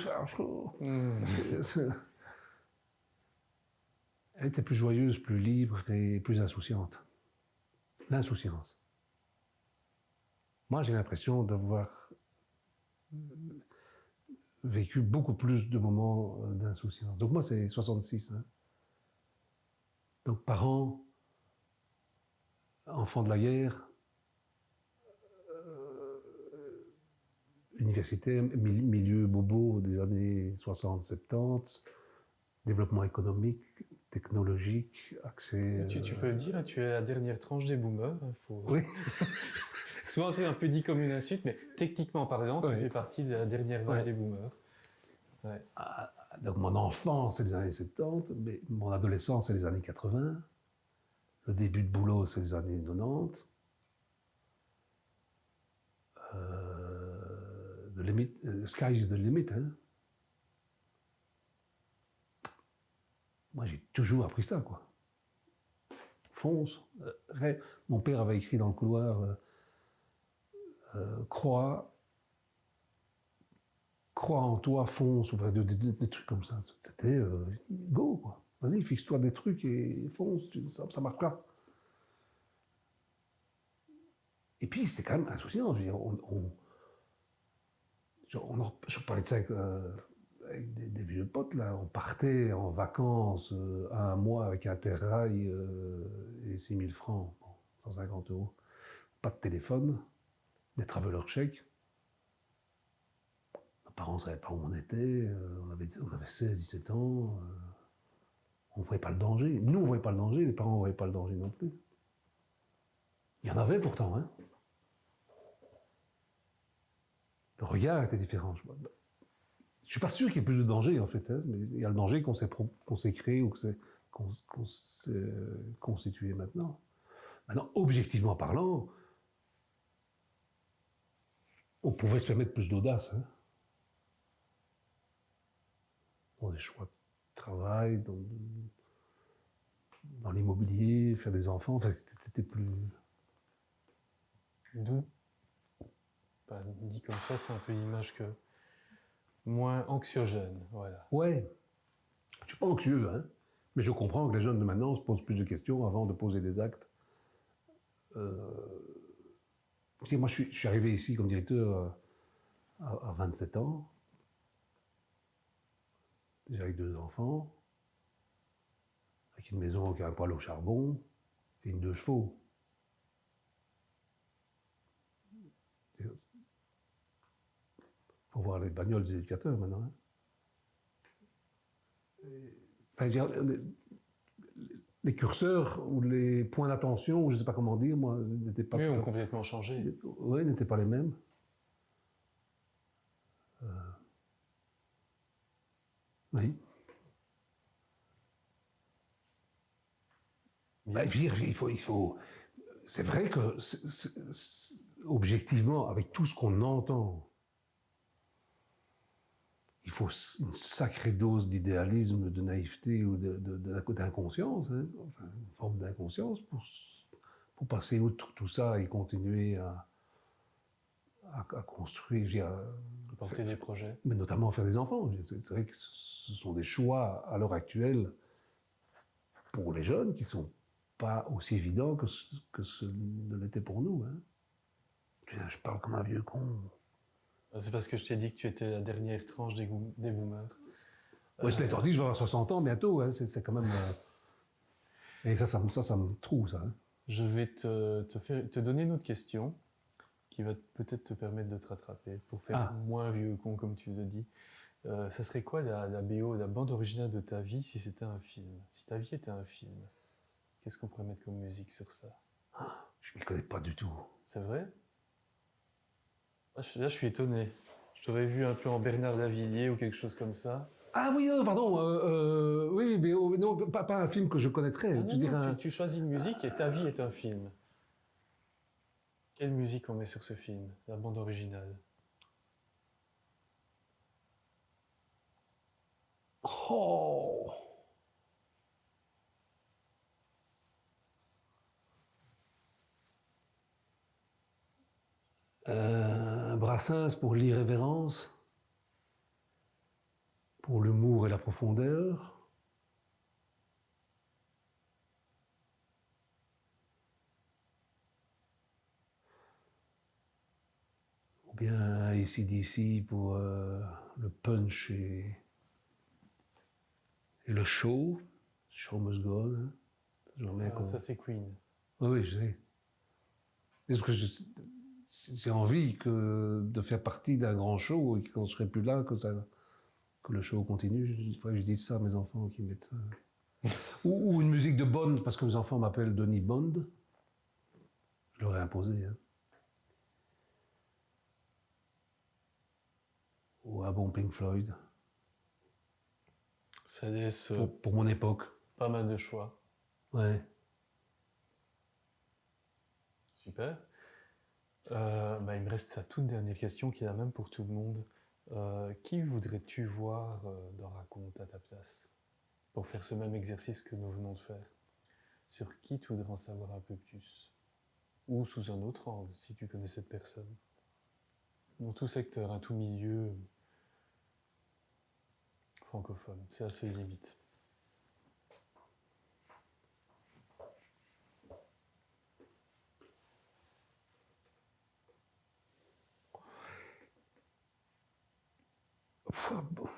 elle était plus joyeuse, plus libre et plus insouciante. L'insouciance. Moi, j'ai l'impression d'avoir vécu beaucoup plus de moments d'insouciance. Donc moi, c'est 66. Hein. Donc parents, enfants de la guerre, universitaire, milieu bobo des années 60-70, développement économique, technologique, accès... Tu peux le dire, là, tu es la dernière tranche des boomers. Faut... Oui. Souvent, c'est un peu dit comme une insulte, mais techniquement parlant, tu Ouais. fais partie de la dernière vague Ouais. des boomers. Ouais. Donc mon enfance, c'est les années 70, mais mon adolescence, c'est les années 80. Le début de boulot, c'est les années 90. Sky is the limit. Hein. Moi, j'ai toujours appris ça, quoi. Fonce. Mon père avait écrit dans le couloir crois en toi, fonce, ou des trucs comme ça. C'était go, quoi. Vas-y, fixe-toi des trucs et fonce, ça marchera. Et puis, c'était quand même insouciant. Je veux dire, je parlais de ça avec des vieux potes, là. On partait en vacances un mois avec Interrail et 6 000 francs, bon, 150 €. Pas de téléphone, des traveler chèques. Nos parents ne savaient pas où on était, on avait 16, 17 ans. On ne voyait pas le danger. Nous, on ne voyait pas le danger, les parents ne voyaient pas le danger non plus. Il y en avait pourtant, hein. Le regard était différent. Je ne suis pas sûr qu'il y ait plus de danger, en fait, hein, mais il y a le danger qu'on s'est créé ou qu'on s'est constitué maintenant. Maintenant, objectivement parlant, on pouvait se permettre plus d'audace. Hein. Dans des choix de travail, dans l'immobilier, faire des enfants, enfin, c'était plus... D'où, dit comme ça, c'est un peu l'image que... Moins anxiogène, voilà. Ouais, je ne suis pas anxieux, hein, mais je comprends que les jeunes de maintenant se posent plus de questions avant de poser des actes. Moi, je suis arrivé ici comme directeur à 27 ans, déjà avec 2 enfants, avec une maison qui a un poêle au charbon et une 2 chevaux. Il faut voir les bagnoles des éducateurs maintenant. Hein. Enfin, les curseurs ou les points d'attention, ou je ne sais pas comment dire, moi, n'étaient pas... Oui, ont complètement changé. Oui, n'étaient pas les mêmes. Oui. Bah, je veux dire, il faut... C'est vrai que, objectivement, avec tout ce qu'on entend, il faut une sacrée dose d'idéalisme, de naïveté ou d'inconscience, hein, enfin, une forme d'inconscience pour passer outre tout ça et continuer à construire, à porter des projets. Mais notamment faire des enfants. C'est vrai que ce sont des choix à l'heure actuelle pour les jeunes qui ne sont pas aussi évidents que ce ne l'était pour nous. Hein. Je parle comme un vieux con. C'est parce que je t'ai dit que tu étais la dernière tranche des boomers. Ouais, je l'ai dit, je vais avoir 60 ans bientôt. Hein, c'est quand même... Et ça me trouve, ça. Hein. Je vais te donner une autre question qui va peut-être te permettre de te rattraper pour faire moins vieux con, comme tu le dis. Ça serait quoi la BO, la bande originale de ta vie si c'était un film? Si ta vie était un film, qu'est-ce qu'on pourrait mettre comme musique sur ça? Je ne m'y connais pas du tout. C'est vrai? Là, je suis étonné. Je t'aurais vu un peu en Bernard Lavillier ou quelque chose comme ça. Ah oui, non, pardon. Oui, mais non, pas un film que je connaîtrais. Ah tu non, dirais non, un- tu choisis une musique et ta vie est un film. Quelle musique on met sur ce film? La bande originale. Oh. Brassens pour l'irrévérence, pour l'humour et la profondeur. Ou bien AC/DC pour le punch et le show. Show must go on. Hein. Jamais Ah, qu'on... ça c'est Queen. Oui, oui, je sais. Parce que j'ai envie de faire partie d'un grand show et qu'on ne serait plus là, que le show continue. Il faudrait que je dise ça à mes enfants qui mettent ça. Ou une musique de Bond, parce que mes enfants m'appellent Denis Bond. Je leur ai imposé. Hein. Ou un bon Pink Floyd. Ça laisse Pour mon époque. pas mal de choix. Ouais. Super. Il me reste la toute dernière question qui est la même pour tout le monde. Qui voudrais-tu voir dans Raconte à ta place pour faire ce même exercice que nous venons de faire? Sur qui tu voudrais en savoir un peu plus? Ou sous un autre angle, si tu connais cette personne. Dans tout secteur, à tout milieu francophone, c'est à ses limites. Bon,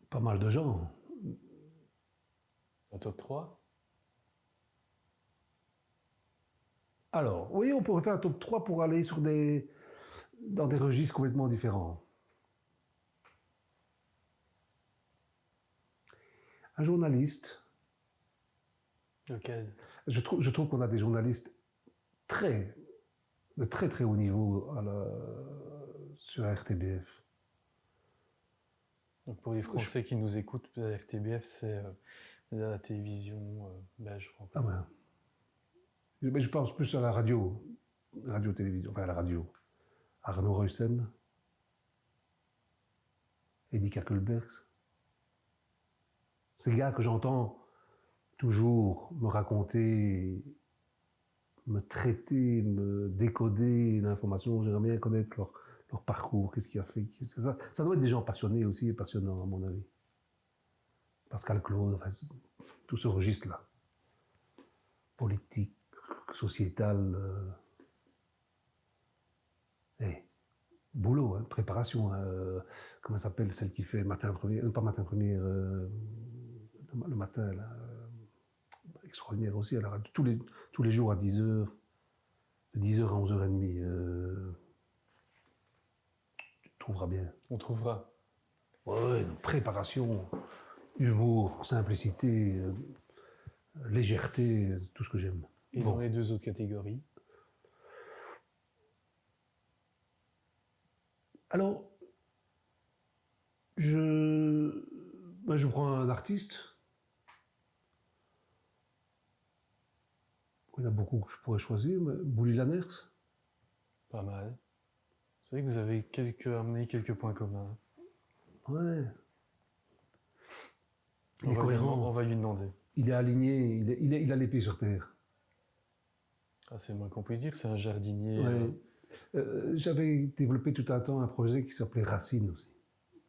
pas mal de gens. Un top 3? Alors, oui, on pourrait faire un top 3 pour aller dans des registres complètement différents. Un journaliste. Lequel? Je trouve qu'on a des journalistes de très très haut niveau sur la RTBF. Donc pour les Français qui nous écoutent, la RTBF, c'est la télévision belge Ah francophone. ouais. Mais je pense plus à la radio-télévision, enfin à la radio. Arnaud Ruyssen, Eddie Kakelbergs. Ces gars que j'entends toujours me raconter, me traiter, me décoder l'information. J'aimerais bien connaître leur parcours, qu'est-ce qui a fait. Ça doit être des gens passionnés aussi et passionnants, à mon avis. Pascal Claude, enfin, tout ce registre-là. Politique, sociétal. Boulot, hein, préparation. Comment ça s'appelle celle qui fait matin premier, pas matin premier, le matin, là, extraordinaire aussi, à la radio, tous les jours à 10h, de 10h à 11h30. Tu trouveras bien. On trouvera. Ouais, préparation, humour, simplicité, légèreté, tout ce que j'aime. Et dans les deux autres catégories? Alors, je prends un artiste. Il y en a beaucoup que je pourrais choisir, mais Bouli Lanners. Pas mal. C'est vrai que vous avez amené quelques points communs. Ouais. Il On est va cohérent. On va lui demander. Il est aligné, il a les pieds sur terre. Ah, c'est le moins qu'on puisse dire, c'est un jardinier. Ouais. J'avais développé tout un temps un projet qui s'appelait Racine aussi.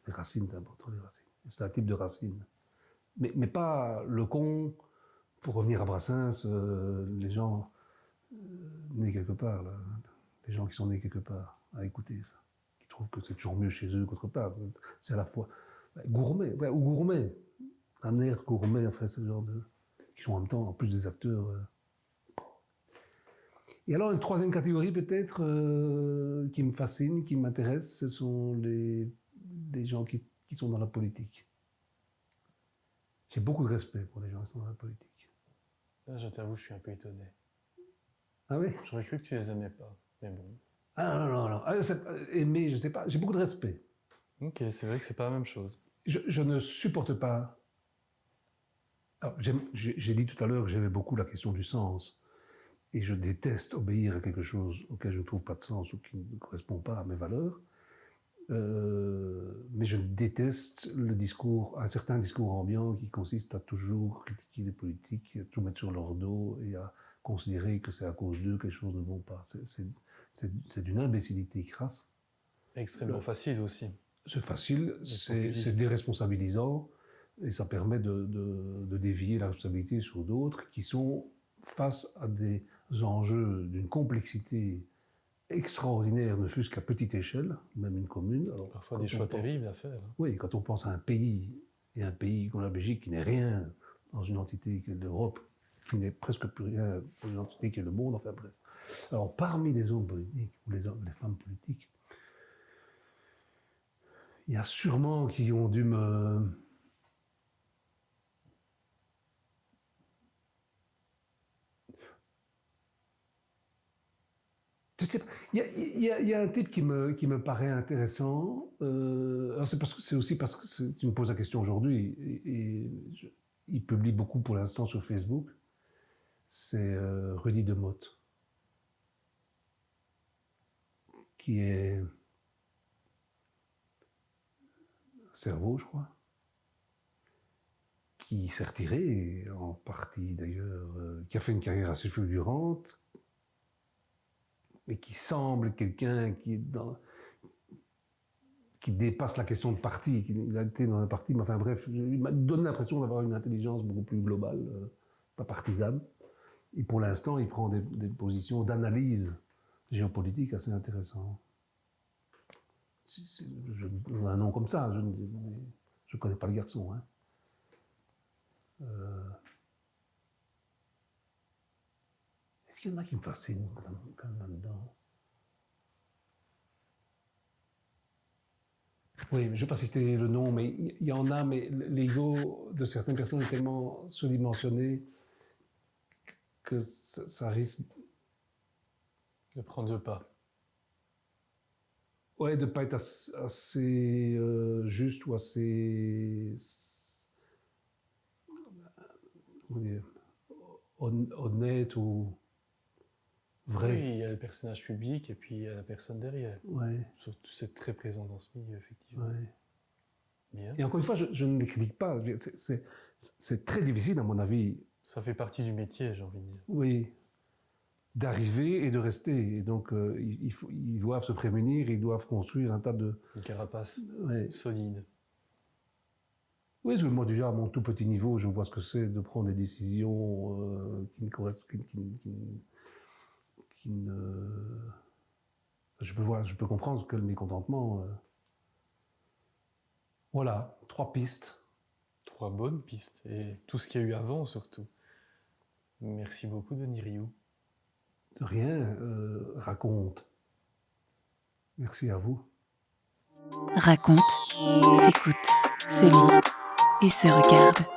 Les racines, c'est important, les racines. C'est un type de racine. Mais pas le con, pour revenir à Brassens, les gens nés quelque part, là. Les gens qui sont nés quelque part, à écouter ça. Qui trouvent que c'est toujours mieux chez eux qu'autre part. C'est à la fois gourmet, ouais, ou gourmet. Un air gourmet, enfin, ce genre de... qui sont en même temps, en plus des acteurs... Et alors, une troisième catégorie, peut-être, qui me fascine, qui m'intéresse, ce sont les gens qui sont dans la politique. J'ai beaucoup de respect pour les gens qui sont dans la politique. Là, je t'avoue, je suis un peu étonné. Ah oui? J'aurais cru que tu les aimais pas, mais bon. Ah non. Aimer, je sais pas, j'ai beaucoup de respect. Ok, c'est vrai que c'est pas la même chose. je ne supporte pas... Alors, j'ai dit tout à l'heure que j'aimais beaucoup la question du sens. Et je déteste obéir à quelque chose auquel je ne trouve pas de sens ou qui ne correspond pas à mes valeurs. Mais je déteste un certain discours ambiant qui consiste à toujours critiquer les politiques, à tout mettre sur leur dos et à considérer que c'est à cause d'eux que les choses ne vont pas. C'est d'une imbécilité crasse. Extrêmement facile aussi. C'est facile, c'est déresponsabilisant et ça permet de dévier la responsabilité sur d'autres qui sont face à des enjeux d'une complexité extraordinaire, ne fût-ce qu'à petite échelle, même une commune. Alors, parfois des choix terribles à faire. Oui, quand on pense à un pays, et un pays comme la Belgique qui n'est rien dans une entité qui est l'Europe, qui n'est presque plus rien dans une entité qui est le monde, enfin bref. Alors parmi les hommes politiques, ou les femmes politiques, il y a sûrement qui ont dû me... Il y a un type qui me paraît intéressant. Alors c'est aussi parce que tu me poses la question aujourd'hui, il publie beaucoup pour l'instant sur Facebook. C'est Rudy Demotte, qui est cerveau, je crois, qui s'est retiré, en partie d'ailleurs, qui a fait une carrière assez fulgurante, mais qui semble quelqu'un qui dépasse la question de parti. Il a été dans un parti, mais enfin bref, il m'a donné l'impression d'avoir une intelligence beaucoup plus globale, pas partisane. Et pour l'instant, il prend des positions d'analyse géopolitique assez intéressantes. Un nom comme ça, je ne connais pas le garçon. Hein. Est-ce qu'il y en a qui me fascinent quand même là-dedans? Oui, je ne vais pas citer le nom, mais il y en a, mais l'ego de certaines personnes est tellement surdimensionné que ça risque de prendre le pas. Ouais, de ne pas être assez juste ou assez honnête ou vrai. Oui, il y a le personnage public et puis il y a la personne derrière. Ouais. Surtout, c'est très présent dans ce milieu, effectivement. Ouais. Bien. Et encore une fois, je ne les critique pas. C'est très difficile, à mon avis. Ça fait partie du métier, j'ai envie de dire. Oui. D'arriver et de rester. Et donc, ils doivent se prémunir, ils doivent construire un tas de... Une carapace ouais. solide. Oui, parce que moi, déjà, à mon tout petit niveau, je vois ce que c'est de prendre des décisions qui ne correspondent... qui ne... Je peux comprendre que le mécontentement... Voilà, 3 pistes. 3 bonnes pistes. Et tout ce qu'il y a eu avant, surtout. Merci beaucoup, Denis Rioux. De rien, raconte. Merci à vous. Raconte, s'écoute, se lit et se regarde.